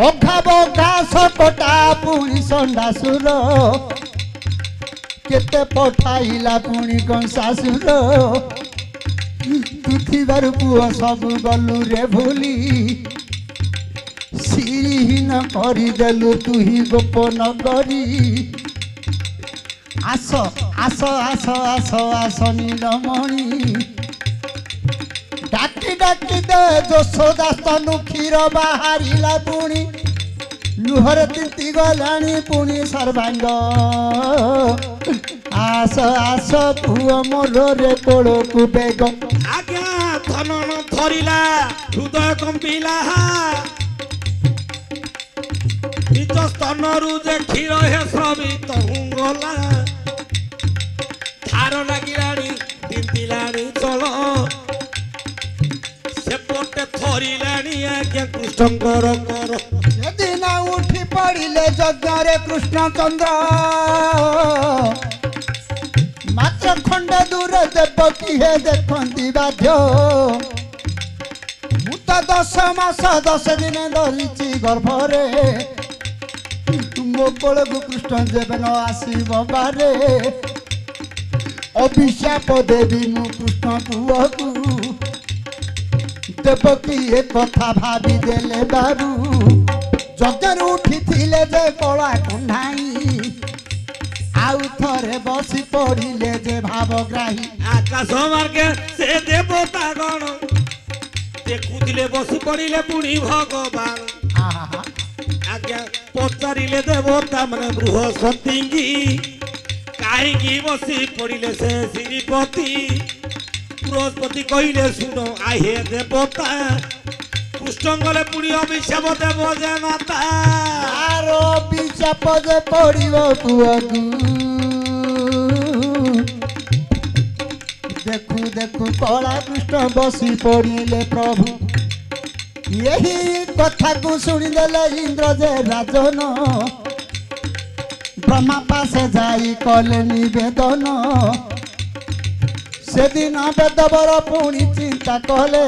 अघाब घास कटा पुणी संडासुर केते पठाइला पुणी कंसासुर तुथिबार पुओ सब गलु रे भूली श्रीहीन करदेलु तुही गोप नगरी आस आस आस आस आस नीलमणि डाकी डाकी दे यशोदा स्तनु क्षीर बाहरिला पुणी लुहर तिंती गलाणी पुणी सर्वांग आस आस पुओ मोर रे कोलकू बेग आज्ञा धनन धरिला हृदय कंपिला निज स्तनरु जे क्षीर हे स्रवित गला धार लागिलाणी तिंतिलाणी चल सेपटे थरिलाणी आज्ञा कृष्णकर कर सेदिन उठी पड़िले यज्ञ रे कृष्ण चंद्र मात्र खंड दूर देवकी हे देखती बाध्य मुत 10 मास 10 दिन धरिची गर्भरे मो कोलकू कृष्ण जेबे न आसीब बारे अभिशाप देवी मु कृष्ण पुओकू देवकी ए कथा भाभी देले बाबू जगरू उठी थिले जे कला कुंढाई आउ थरे बसी पड़िले जे भावग्राही आकाश मार्गे से देवता गण देखुथिले बसी पड़िले पुणी भगवान आज्ञा पचारिले देवता माने बृहस्पति कहीं बसी पड़िले से श्रीपति बृहस्पति कहले सुनो आहे देवता कृष्ण गले पुणी अभिशाप देव जे माता आरो अभिशाप जे पड़िबो पुअकू देखु देखु कला कृष्ण बसी पड़िले प्रभु यही कथा को शुणिदेले इंद्र जे राजन ब्रह्मा पास जाई कले निवेदन से दिन बेदबर पुणी चिंता कले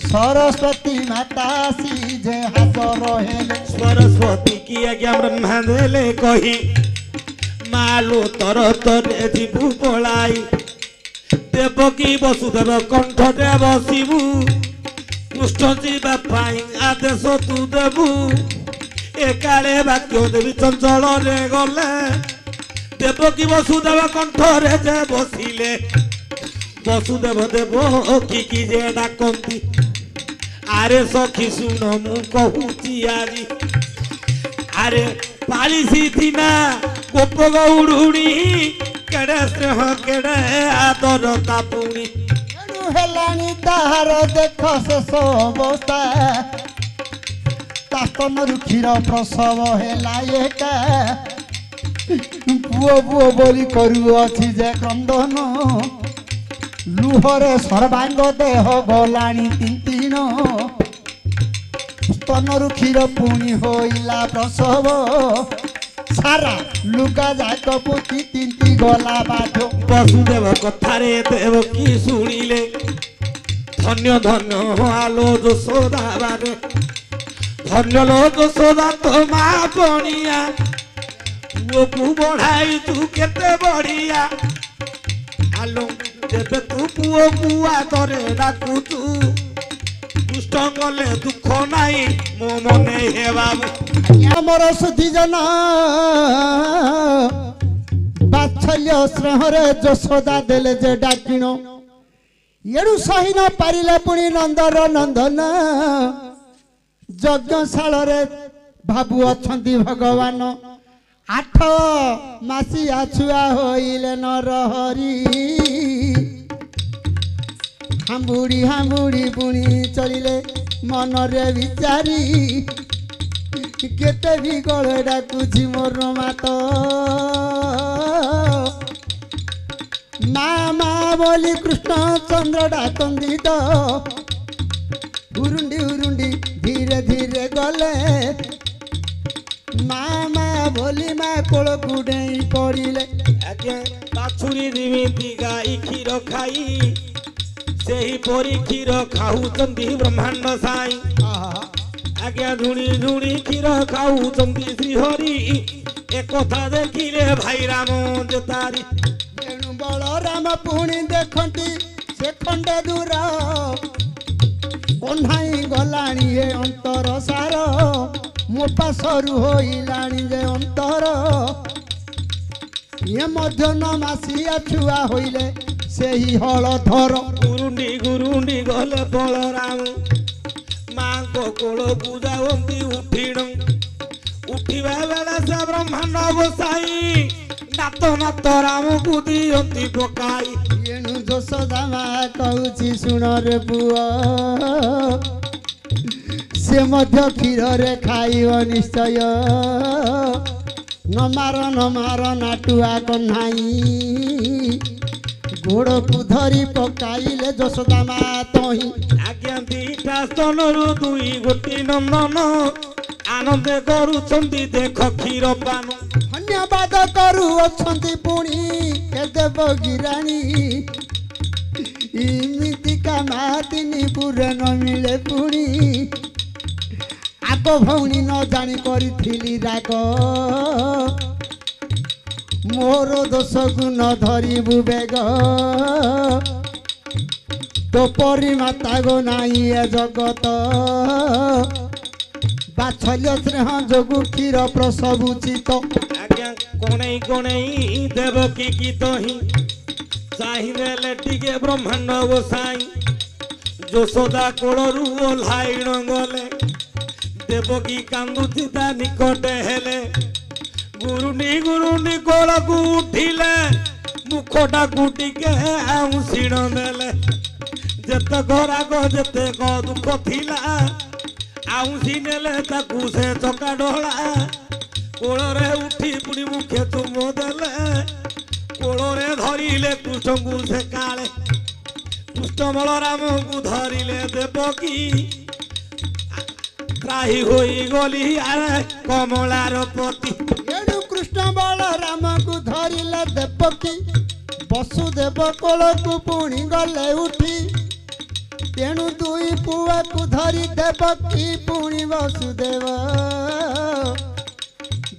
सरस्वती माता सी जे हाजर हेले सरस्वती की आज्ञा ब्रह्मा देले कही ମାଲୋ ତର ତରେ ଯିବୁ ପଳାଇ ଦେବକୀ ବସୁଦେବ କଣ୍ଠରେ ବସିବୁ କୃଷ୍ଣ ଯିବା ପାଇଁ ଆଦେଶ ତୁ ଦେବୁ ଏକାଳେ ବାକ୍ୟ ଦେବି ଚଞ୍ଚଳରେ ଗଲେ ଦେବକୀ ବସୁଦେବ କଣ୍ଠରେ ଯେ ବସିଲେ ବସୁଦେବ ଦେବ କି ଯେ ଡାକନ୍ତି ଆରେ ସଖୀ ଶୁଣ ମୁଁ କହୁଛି ଆଜି ଆରେ ପାଳିସି ଥିନା ଗୋପ ଗୌଡ଼ୁଣୀ କେଡ଼େ ସ୍ନେହ କେଡ଼େ ଆଦର ତା ପୁଣି ଏଣୁ ହେଲାଣି ତାହାର ଦେଖ ଶେଷ ଅବସ୍ଥା ତା ସ୍ତନରୁ କ୍ଷୀର ପ୍ରସବ ହେଲା ଏକା ପୁଅ ପୁଅ ବୋଲି କରୁଅଛି ଯେ କ୍ରନ୍ଦନ ଲୁହରେ ସର୍ବାଙ୍ଗ ଦେହ ଗଲାଣି ତିନ୍ତିଣ स्तनरु क्षीर पुणी होइला प्रसव सारा लुगा जाक पुती तिंती गला बाठो वसुदेव कथारे देव की शुणिले धन्य धन्य आलो यशोदा बारे धन्य लो यशोदा तो मा बणिया पुओ को बढ़ाई तू केते बढ़िया आलो जेबे तू पुओ को आदरे डाकू तू दुष्ट गले दुख नाई मो मने हे बाबू हमर सुधी जना बात्सल्य स्नेहरे यशोदा देले जे डाकिण एडु सही न पारिले पुणी नंदर नंदन यज्ञशाल रे भाबु अछंती भगवान 8 मासिया छुआ होइले नरहरी हामुड़ी पुणी चलिले मन रे विचारी केते भी गले डाकुची मोर मात मामा बोली कृष्ण चंद्र डाकंदी तो उरुंडी उरुंडी धीरे धीरे गले मामा बोली माँ कोल कुडे पड़िले आज्ञा बाछुरी दिमिति गाई क्षीर खाई सेही परी क्षीर खाऊचंदी ब्रह्मांड साई आज्ञा धुणी धुणी क्षीर खाऊचंदी श्रीहरि एकथा देखिले भाई राम जेतारी एणु बलराम पुणी देखंती से खंडे दूर कन्हाई गलाणी ए अंतर सार मो पासरु होइलाणी जे अंतर ये मध्य न मासिया छुआ होइले सेही हलधर गुरुंडी गुरुंडी गले बलराम माँ को कोल बुझावंती उठिण उठिबा बेला से ब्रह्मांड बसाई नात नात राम को दियंती पकाई एणु यशोदा माँ कहूची सुण रे पुआ से मध्य क्षीर रे खाइब निश्चय न मार नाटुआ कन्हाई गोड़ को धरी पकाइले यशोदा माँ तही आज्ञा दीटा स्तनरु दुई गोटी नंदन आनंदे करुछंती देख क्षीर पान धन्यवाद करू अछंती पुणी के देव गिराणी इमितिका मातिनी पुरे न मिले पुणी आग भौणी न जानी करिथिली राग मोर दोष को न धरिबु बेग तो परी माता गो नाई ए जगत बात्सल्य स्नेह जोगु क्षीर प्रसवुचित आज्ञा कोणई कोणई देवकी की तही चाहिए टिके ब्रह्मांड गोसाई यशोदा कोलरू ओह्लाइण गले देवकी कांदुची ता निकटे हेले गुरुनी गुरुनी कोल को उठिले मुखटा कुटिके आउसीण देले जेते घराक जेते दुख थिला आउसी नेले ताकू से चका ढोला कोलरे उठी पुणी मुखे चुम देले कोलरे धरिले कृष्ण को से काले कृष्ण बलराम को धरिले देवकी त्राही होई गली आरे कमलार पति एणु कृष्ण बलराम को धरिले देवकी वसुदेव कोल को पुणी गले उठी तेणु दुई पुआ को धरी देवकी पुणी वसुदेव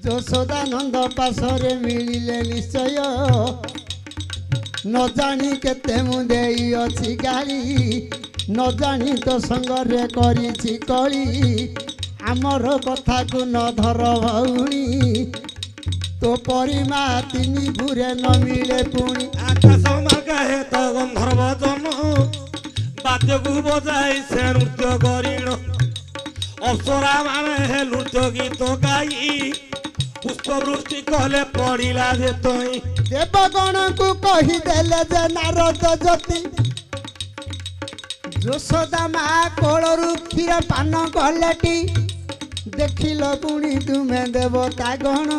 ଯଶୋଦାନନ୍ଦ ପାଶରେ ମିଳିଲେ ନିଶ୍ଚୟ ନ ଜାଣି କେତେ ମୁଁ ଦେଇଅଛି ଗାଳି ନ ଜାଣି ତୋ ସଙ୍ଗରେ କରିଛି କଳି ଆମର କଥାକୁ ନ ଧର ଭଉଣୀ ତୋ ପରିମା ତିନି ଭୁରେ ନ ମିଳେ ପୁଣି ଆକାଶ ମାର୍ଗା ହେ ତ ଗନ୍ଧର୍ବ ଜନ ବାଦ୍ୟକୁ ବଜାଇ ସେ ନୃତ୍ୟ କରିଣ ଅପ୍ସରା ମାନେ ହେ ନୃତ୍ୟ ଗୀତ ଗାଇ ପୁଷ୍ପବୃଷ୍ଟି କଲେ ପଡ଼ିଲା ଯେ ତଇ ଦେବଗଣକୁ କହିଦେଲେ ଯେ ନାରଦ ଜ୍ୟୋତି ଯଶୋଦା ମା କୋଳରୁ କ୍ଷୀର ପାନ କଲେଟି ଦେଖିଲ ପୁଣି ତୁମେ ଦେବତା ଗଣ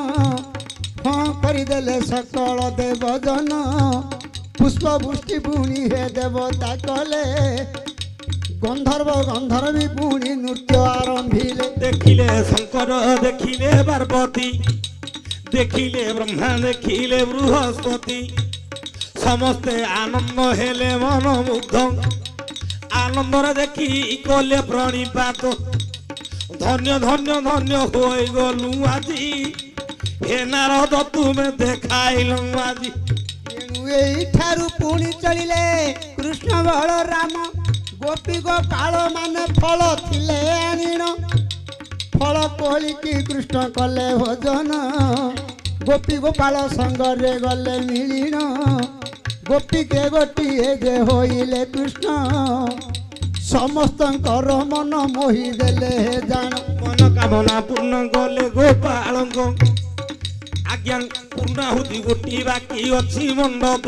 ହଁ କରିଦେଲେ ସକଳ ଦେବଜନ ପୁଷ୍ପବୃଷ୍ଟି ପୁଣି ହେ ଦେବତା କଲେ ଗନ୍ଧର୍ବି ପୁଣି ନୃତ୍ୟ ଆରମ୍ଭିଲେ ଦେଖିଲେ ଶଙ୍କର ଦେଖିଲେ ପାର୍ବତୀ ଦେଖିଲେ ବ୍ରହ୍ମା ଦେଖିଲେ ବୃହସ୍ପତି ସମସ୍ତେ ଆନନ୍ଦ ହେଲେ ମନମୁଗ୍ଧ ଆନନ୍ଦରେ ଦେଖି କଲେ ପ୍ରଣିପାତ ଧନ୍ୟ ଧନ୍ୟ ଧନ୍ୟ ହୋଇଗଲୁ ଆଜି ହେ ନାରଦ ତୁମେ ଦେଖାଇଲୁ ଆଜି ତେଣୁ ଏଇଠାରୁ ପୁଣି ଚଳିଲେ କୃଷ୍ଣ ବଳରାମ ଗୋପୀ ଗୋପାଳ ମାନେ ଫଳ ଥିଲେ ଆଣିଣ ଫଳ କୋଳିକି କୃଷ୍ଣ କଲେ ଭୋଜନ ଗୋପୀ ଗୋପାଳ ସଙ୍ଗରେ ଗଲେ ମିଳିଣ ଗୋପୀକେ ଗୋଟିଏ ଯେ ହୋଇଲେ କୃଷ୍ଣ ସମସ୍ତଙ୍କର ମନ ମୋହି ଦେଲେ ଜାଣ ମନୋକାମନା ପୂର୍ଣ୍ଣ କଲେ ଗୋପାଳଙ୍କ ଆଜ୍ଞା ପୂର୍ଣ୍ଣାହୁତି ଗୋଟି ବାକି ଅଛି ମଣ୍ଡପ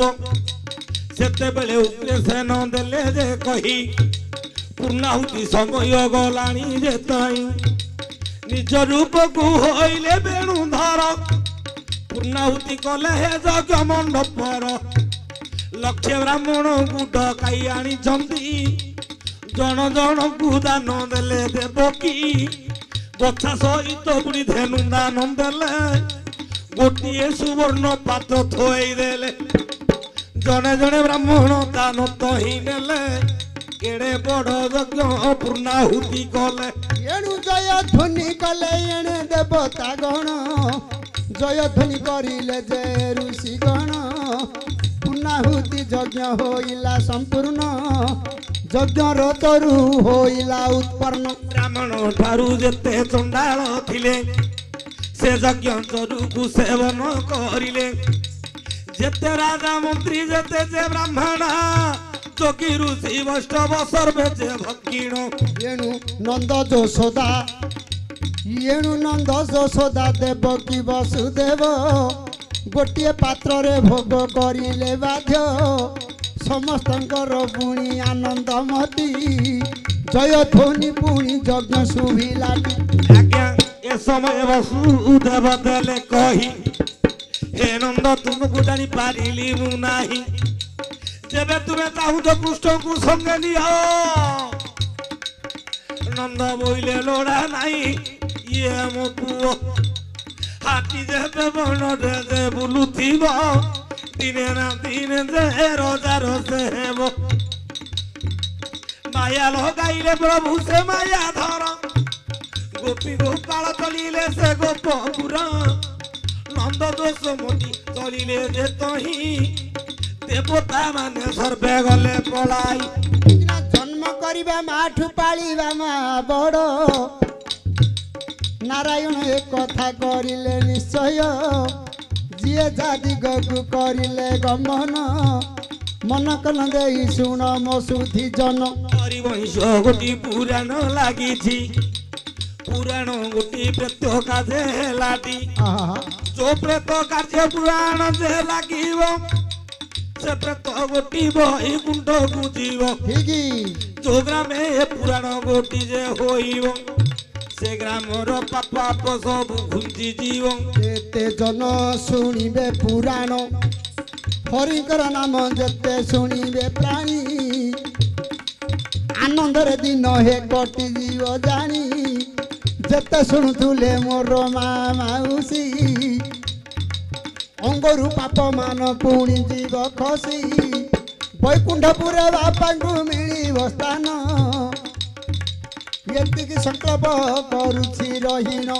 ସେତେବେଳେ ଉଗ୍ରସେନ ଦେଲେ ଯେ କହି ପୂର୍ଣ୍ଣାହୁତି ସମୟ ଗଲାଣି ଯେ ତଇ ନିଜ ରୂପକୁ ହୋଇଲେ ବେଣୁଧର ପୂର୍ଣ୍ଣାହୁତି କଲେ ହେ ଯଜ୍ଞ ମଣ୍ଡପର ଲକ୍ଷ ବ୍ରାହ୍ମଣଙ୍କୁ ଡକାଇ ଆଣିଛନ୍ତି ଜଣ ଜଣକୁ ଦାନ ଦେଲେ ଦେବକୀ ବଛା ସହିତ ପୁଣି ଧେନୁ ଦାନ ଦେଲେ ଗୋଟିଏ ସୁବର୍ଣ୍ଣ ପାତ୍ର ଥୋଇ ଦେଲେ ଜଣେ ଜଣେ ବ୍ରାହ୍ମଣ ଦାନ ତହି ନେଲେ କେଡ଼େ ବଡ଼ ଯଜ୍ଞ ପୂର୍ଣ୍ଣାହୁତି କଲେ ଏଣୁ ଜୟ ଧ୍ୱନି କଲେ ଏଣେ ଦେବତା ଗଣ ଜୟ ଧ୍ୱନି କରିଲେ ଯେ ଋଷି ଗଣ ପୂର୍ଣ୍ଣାହୁତି ଯଜ୍ଞ ହୋଇଲା ସମ୍ପୂର୍ଣ୍ଣ ଯଜ୍ଞର ତରୁ ହୋଇଲା ଉତ୍ପନ୍ନ ବ୍ରାହ୍ମଣ ଠାରୁ ଯେତେ ଚଣ୍ଡାଳ ଥିଲେ ସେ ଯଜ୍ଞ ତରୁକୁ ସେବନ କରିଲେ ଯେତେ ରାଜା ମନ୍ତ୍ରୀ ଯେତେ ଯେ ବ୍ରାହ୍ମଣ ଯୋଗୀ ଋଷି ବୈଷ୍ଣବ ସର୍ବେ ଯେ ଭକ୍ଷିଣ ଏଣୁ ନନ୍ଦ ଯଶୋଦା ଦେବକୀ ବସୁଦେବ ଗୋଟିଏ ପାତ୍ରରେ ଭୋଗ କରିଲେ ବାଧ୍ୟ ସମସ୍ତଙ୍କର ପୁଣି ଆନନ୍ଦମତି ଜୟ ଧ୍ୱନି ପୁଣି ଯଜ୍ଞ ଶୁଭିଲା ଆଜ୍ଞା ଏ ସମୟ ବସୁଦେବ ଦେଲେ କହି ହେ ନନ୍ଦ ତୁମକୁ ଜାଣି ପାରିଲି ମୁଁ ନାହିଁ ଯେବେ ତୁମେ ଚାହୁଁଛ କୃଷ୍ଣଙ୍କୁ ସଙ୍ଗେ ନିଅ ନନ୍ଦ ବୋଇଲେ ଲୋଡ଼ା ନାହିଁ ଇଏ ମୋ ପୁଅ ହାତୀ ଯେବେ ବଣରେ ଯେ ବୁଲୁଥିବ ଦିନେ ନା ଦିନେ ଯେ ରଜାର ସେ ହେବ ମାୟା ଲଗାଇଲେ ପ୍ରଭୁ ସେ ମାୟା ଧର ଗୋପୀ ଗୋପାଳ ଚଳିଲେ ସେ ଗୋପପୁର ନନ୍ଦ ଦୋଷମତି ଚଳିଲେ ଯେ ତହିଁ ଦେବତା ମାନେ ସର୍ବେ ଗଲେ ପଳାଇ ଜନ୍ମ କରିବା ମାଠୁ ପାଳିବା ମା ବଡ଼ ନାରାୟଣ ଏ କଥା କରିଲେ ନିଶ୍ଚୟ ଯିଏ ଯା ଦିଗକୁ କରିଲେ ଗମନ ମନ କନ ଦେଇ ଶୁଣ ମୋ ସୁଧି ଜନ ହରିବଂଶ ଗୋଟି ପୁରାଣ ଲାଗିଛି ପୁରାଣ ଗୋଟି ପ୍ରେତ କାର୍ଯ୍ୟ ହେଲାଟି ଯୋଉ ପ୍ରେତ କାର୍ଯ୍ୟ ପୁରାଣ ଯେ ଲାଗିବ ସେ ପ୍ରେତ ଗୋଟି ବହି କୁଣ୍ଡକୁ ଯିବ ଯୋଉ ଗ୍ରାମେ ଏ ପୁରାଣ ଗୋଟି ଯେ ହୋଇବ ସେ ଗ୍ରାମର ପାପ ସବୁ ଘୁଞ୍ଚି ଯିବ ଏତେ ଜନ ଶୁଣିବେ ପୁରାଣ ହରିଙ୍କର ନାମ ଯେତେ ଶୁଣିବେ ପ୍ରାଣୀ ଆନନ୍ଦରେ ଦିନ ହେ କଟିଯିବ ଜାଣି ଯେତେ ଶୁଣୁଥିଲେ ମୋର ମା ମାଉସୀ ଅଙ୍ଗରୁ ପାପ ମାନ ପୁଣି ଯିବ ଖସି ବୈକୁଣ୍ଠପୁର ବାପାଙ୍କୁ ମିଳିବ ସ୍ଥାନ ଏତିକି ସଂକଳ୍ପ କରୁଛି ରହିଣ